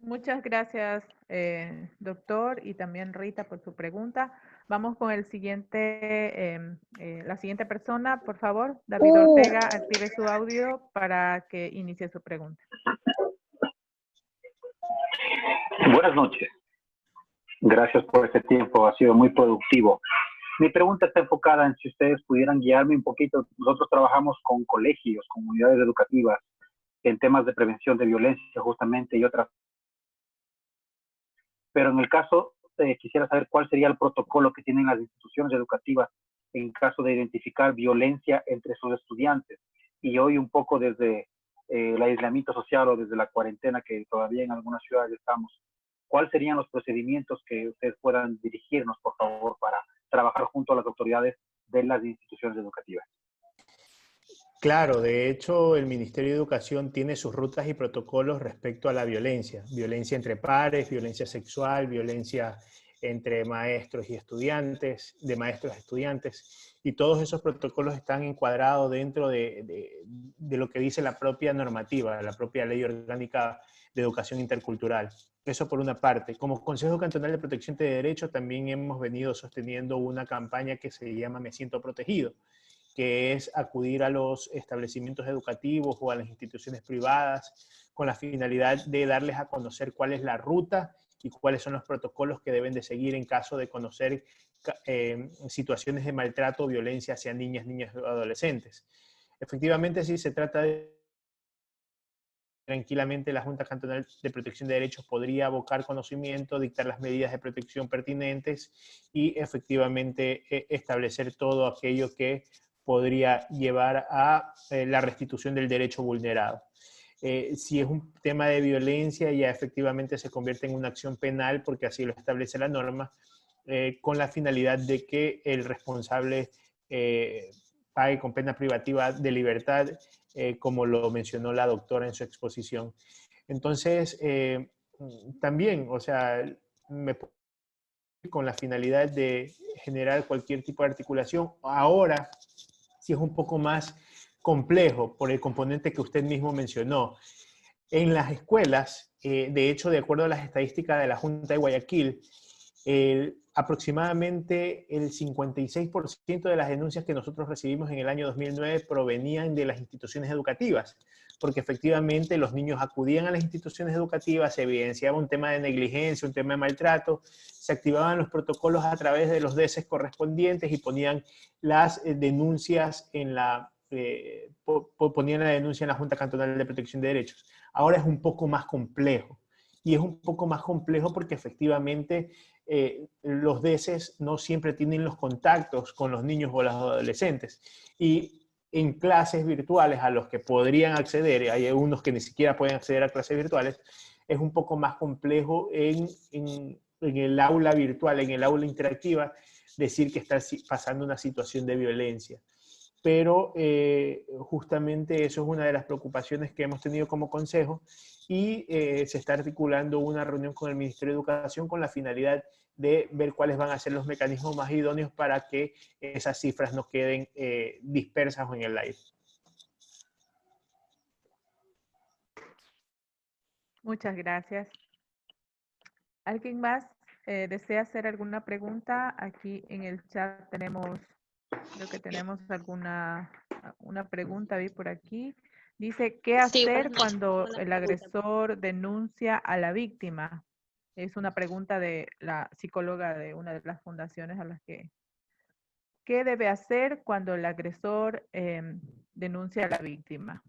Muchas gracias, doctor, y también Rita por su pregunta. Vamos con el siguiente, la siguiente persona, por favor. David Ortega, active su audio para que inicie su pregunta.
Buenas noches. Gracias por este tiempo, ha sido muy productivo. Mi pregunta está enfocada en si ustedes pudieran guiarme un poquito. Nosotros trabajamos con colegios, comunidades educativas, en temas de prevención de violencia justamente y otras. Pero en el caso, quisiera saber cuál sería el protocolo que tienen las instituciones educativas en caso de identificar violencia entre sus estudiantes. Y hoy un poco desde el aislamiento social o desde la cuarentena que todavía en algunas ciudades estamos, ¿cuáles serían los procedimientos que ustedes puedan dirigirnos, por favor, para trabajar junto a las autoridades de las instituciones educativas?
Claro, de hecho, el Ministerio de Educación tiene sus rutas y protocolos respecto a la violencia. Violencia entre pares, violencia sexual, violencia entre maestros y estudiantes, de maestros a estudiantes. Y todos esos protocolos están encuadrados dentro de lo que dice la propia normativa, la propia Ley Orgánica de Educación Intercultural. Eso por una parte. Como Consejo Cantonal de Protección de Derechos también hemos venido sosteniendo una campaña que se llama Me Siento Protegido, que es acudir a los establecimientos educativos o a las instituciones privadas con la finalidad de darles a conocer cuál es la ruta y cuáles son los protocolos que deben de seguir en caso de conocer situaciones de maltrato o violencia hacia niñas o adolescentes. Efectivamente, sí se trata de... Tranquilamente la Junta Cantonal de Protección de Derechos podría abocar conocimiento, dictar las medidas de protección pertinentes y efectivamente establecer todo aquello que podría llevar a la restitución del derecho vulnerado. Si es un tema de violencia, ya efectivamente se convierte en una acción penal porque así lo establece la norma, con la finalidad de que el responsable pague con pena privativa de libertad, como lo mencionó la doctora en su exposición. Entonces, también, o sea, con la finalidad de generar cualquier tipo de articulación. Ahora sí es un poco más complejo por el componente que usted mismo mencionó. En las escuelas, de hecho, de acuerdo a las estadísticas de la Junta de Guayaquil, aproximadamente el 56% de las denuncias que nosotros recibimos en el año 2009 provenían de las instituciones educativas, porque efectivamente los niños acudían a las instituciones educativas, se evidenciaba un tema de negligencia, un tema de maltrato, se activaban los protocolos a través de los DECES correspondientes y ponían las denuncias en la Junta Cantonal de Protección de Derechos. Ahora es un poco más complejo. Y es un poco más complejo porque efectivamente los DECES no siempre tienen los contactos con los niños o los adolescentes. Y en clases virtuales a los que podrían acceder, hay algunos que ni siquiera pueden acceder a clases virtuales, es un poco más complejo en el aula virtual, en el aula interactiva, decir que está pasando una situación de violencia. Pero justamente eso es una de las preocupaciones que hemos tenido como consejo y se está articulando una reunión con el Ministerio de Educación con la finalidad de ver cuáles van a ser los mecanismos más idóneos para que esas cifras no queden dispersas o en el aire.
Muchas gracias. ¿Alguien más desea hacer alguna pregunta? Aquí en el chat tenemos, creo que tenemos una pregunta, vi por aquí. Dice, ¿qué hacer cuando el agresor denuncia a la víctima? Es una pregunta de la psicóloga de una de las fundaciones a las que... ¿Qué debe hacer cuando el agresor denuncia a la víctima?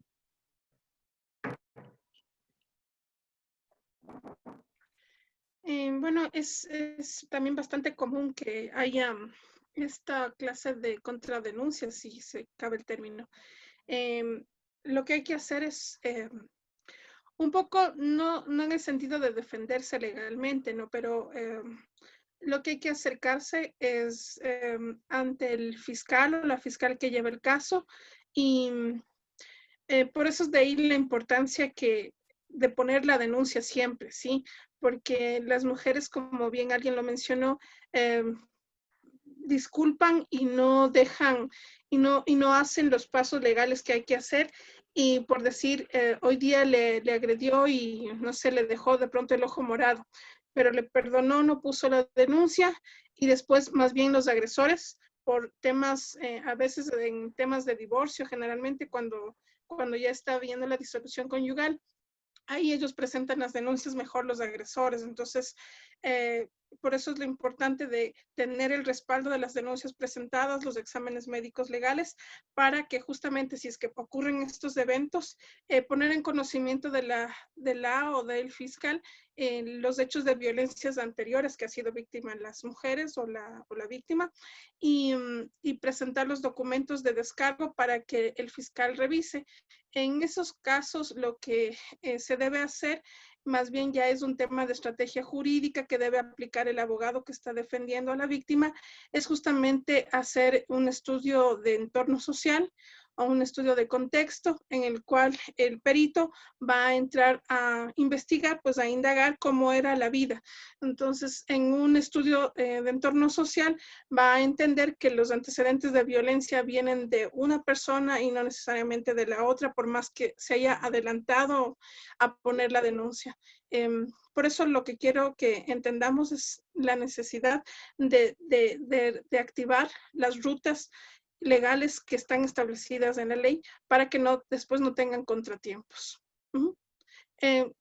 Bueno, es también bastante común que haya esta clase de contradenuncias, si se cabe el término. Lo que hay que hacer es un poco, no en el sentido de defenderse legalmente, ¿no? Pero lo que hay que acercarse es ante el fiscal o la fiscal que lleva el caso y por eso es de ahí la importancia de poner la denuncia siempre, ¿sí? Porque las mujeres, como bien alguien lo mencionó, disculpan y no dejan y no hacen los pasos legales que hay que hacer. Y por decir, hoy día le agredió y no sé, le dejó de pronto el ojo morado, pero le perdonó, no puso la denuncia y después más bien los agresores por temas, a veces en temas de divorcio, generalmente cuando ya está viendo la disolución conyugal, ahí ellos presentan las denuncias mejor los agresores. Entonces, por eso es lo importante de tener el respaldo de las denuncias presentadas, los exámenes médicos legales, para que justamente si es que ocurren estos eventos, poner en conocimiento de la o del fiscal los hechos de violencias anteriores que ha sido víctima las mujeres o la víctima y presentar los documentos de descargo para que el fiscal revise. En esos casos lo que se debe hacer más bien ya es un tema de estrategia jurídica que debe aplicar el abogado que está defendiendo a la víctima, es justamente hacer un estudio de entorno social o un estudio de contexto en el cual el perito va a entrar a investigar, pues a indagar cómo era la vida. Entonces, en un estudio de entorno social va a entender que los antecedentes de violencia vienen de una persona y no necesariamente de la otra, por más que se haya adelantado a poner la denuncia. Por eso lo que quiero que entendamos es la necesidad de activar las rutas legales que están establecidas en la ley para que después no tengan contratiempos.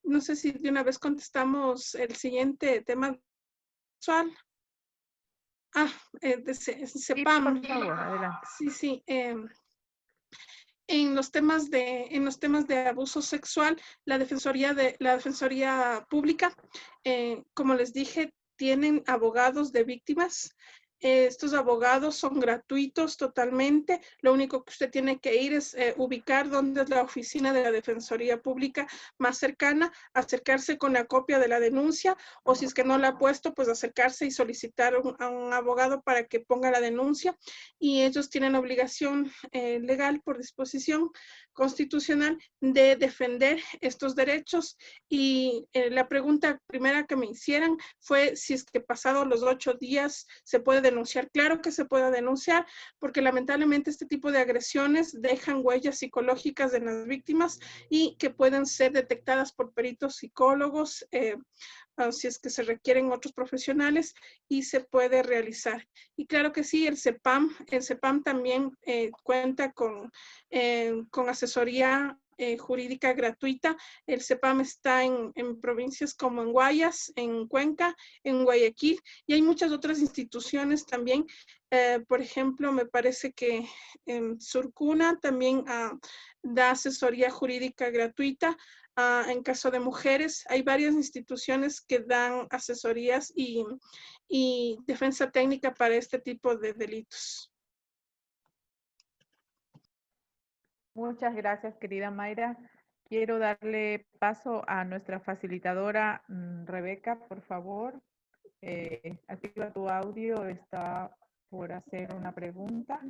No sé si de una vez contestamos el siguiente tema sexual. De CEPAM.
Sí, por favor, adelante.
Sí. En los temas de abuso sexual, la Defensoría Pública, como les dije, tienen abogados de víctimas Estos abogados son gratuitos totalmente. Lo único que usted tiene que ir es ubicar dónde es la oficina de la Defensoría Pública más cercana, acercarse con la copia de la denuncia, o si es que no la ha puesto, pues acercarse y solicitar a un abogado para que ponga la denuncia. Y ellos tienen obligación legal por disposición constitucional de defender estos derechos. Y la pregunta primera que me hicieran fue si es que pasados los 8 días se puede denunciar. Claro que se puede denunciar, porque lamentablemente este tipo de agresiones dejan huellas psicológicas en las víctimas y que pueden ser detectadas por peritos psicólogos, si es que se requieren otros profesionales, y se puede realizar. Y claro que sí, el CEPAM también cuenta con asesoría jurídica gratuita. El CEPAM está en provincias como en Guayas, en Cuenca, en Guayaquil, y hay muchas otras instituciones también. Por ejemplo, me parece que en Surcuna también da asesoría jurídica gratuita. En caso de mujeres, hay varias instituciones que dan asesorías y defensa técnica para este tipo de delitos.
Muchas gracias, querida Mayra. Quiero darle paso a nuestra facilitadora, Rebeca, por favor. Activa tu audio, está por hacer una pregunta.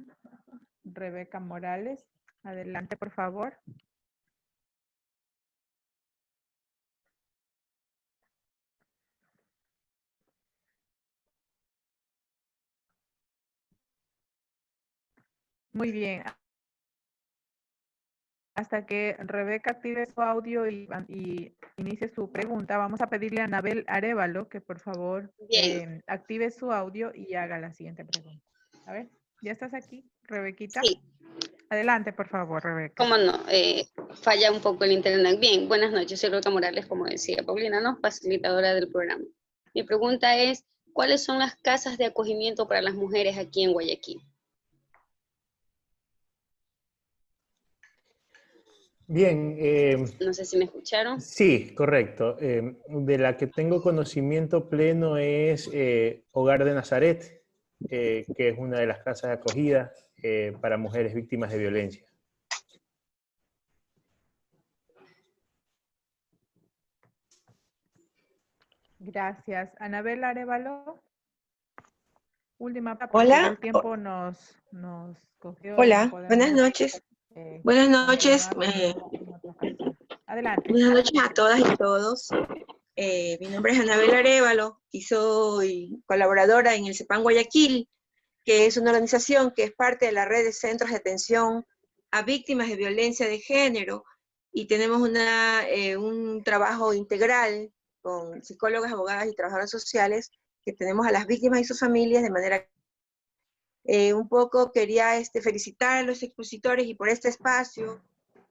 Rebeca Morales, adelante, por favor. Muy bien. Hasta que Rebeca active su audio y inicie su pregunta, vamos a pedirle a Anabel Arévalo que por favor active su audio y haga la siguiente pregunta. A ver, ¿ya estás aquí, Rebequita?
Sí.
Adelante, por favor, Rebeca.
¿Cómo no? Falla un poco el internet. Bien, buenas noches. Soy Rebeca Morales, como decía Paulina, ¿no? Facilitadora del programa. Mi pregunta es, ¿cuáles son las casas de acogimiento para las mujeres aquí en Guayaquil?
Bien.
No sé si me escucharon.
Sí, correcto. De la que tengo conocimiento pleno es Hogar de Nazaret, que es una de las casas de acogida para mujeres víctimas de violencia.
Gracias. Anabel Arévalo. Última pregunta.
Hola.
El tiempo nos cogió.
Hola,
No podemos,
buenas noches. Buenas noches.
Adelante.
Buenas noches a todas y todos. Mi nombre es Anabel Arévalo y soy colaboradora en el CEPAM Guayaquil, que es una organización que es parte de la red de centros de atención a víctimas de violencia de género, y tenemos un trabajo integral con psicólogas, abogadas y trabajadoras sociales, que tenemos a las víctimas y sus familias de manera... un poco quería felicitar a los expositores y por este espacio,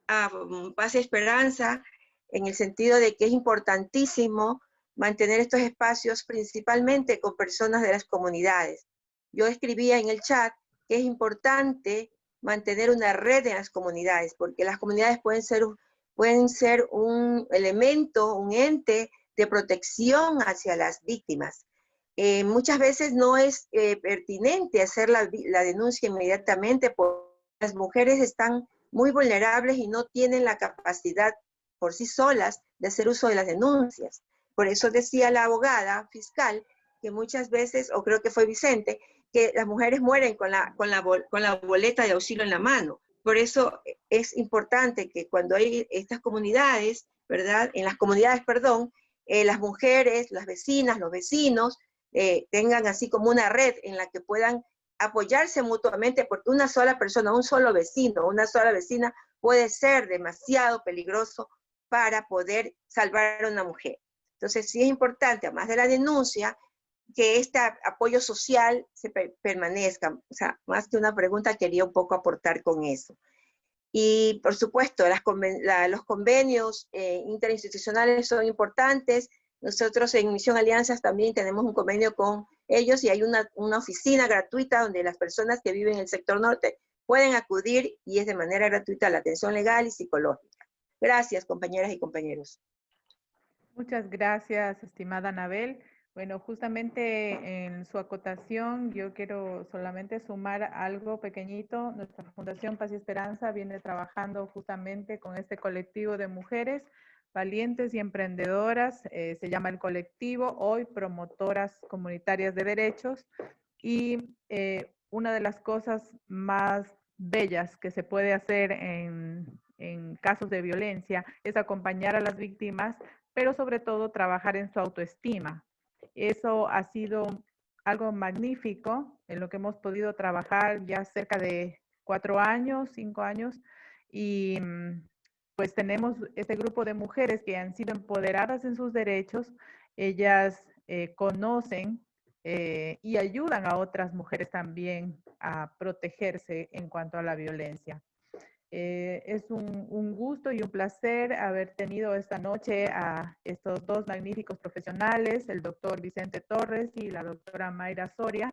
a Paz y Esperanza, en el sentido de que es importantísimo mantener estos espacios principalmente con personas de las comunidades. Yo escribía en el chat que es importante mantener una red en las comunidades, porque las comunidades pueden ser un elemento, un ente de protección hacia las víctimas. Muchas veces no es pertinente hacer la denuncia inmediatamente, porque las mujeres están muy vulnerables y no tienen la capacidad por sí solas de hacer uso de las denuncias. Por eso decía la abogada fiscal que muchas veces, o creo que fue Vicente, que las mujeres mueren con la boleta de auxilio en la mano. Por eso es importante que cuando hay estas comunidades, ¿verdad? En las comunidades, perdón, las mujeres, las vecinas, los vecinos, tengan así como una red en la que puedan apoyarse mutuamente, porque una sola persona, un solo vecino, una sola vecina puede ser demasiado peligroso para poder salvar a una mujer. Entonces sí es importante, además de la denuncia, que este apoyo social se permanezca. O sea, más que una pregunta, quería un poco aportar con eso. Y por supuesto, los convenios interinstitucionales son importantes. Nosotros en Misión Alianzas también tenemos un convenio con ellos y hay una oficina gratuita donde las personas que viven en el sector norte pueden acudir y es de manera gratuita la atención legal y psicológica. Gracias, compañeras y compañeros.
Muchas gracias, estimada Anabel. Bueno, justamente en su acotación yo quiero solamente sumar algo pequeñito. Nuestra Fundación Paz y Esperanza viene trabajando justamente con este colectivo de mujeres valientes y emprendedoras. Se llama el colectivo hoy Promotoras Comunitarias de Derechos. Y una de las cosas más bellas que se puede hacer en casos de violencia es acompañar a las víctimas, pero sobre todo trabajar en su autoestima. Eso ha sido algo magnífico en lo que hemos podido trabajar ya cerca de 4 años, 5 años, y pues tenemos este grupo de mujeres que han sido empoderadas en sus derechos. Ellas conocen y ayudan a otras mujeres también a protegerse en cuanto a la violencia. Es un gusto y un placer haber tenido esta noche a estos dos magníficos profesionales, el doctor Vicente Torres y la doctora Mayra Soria,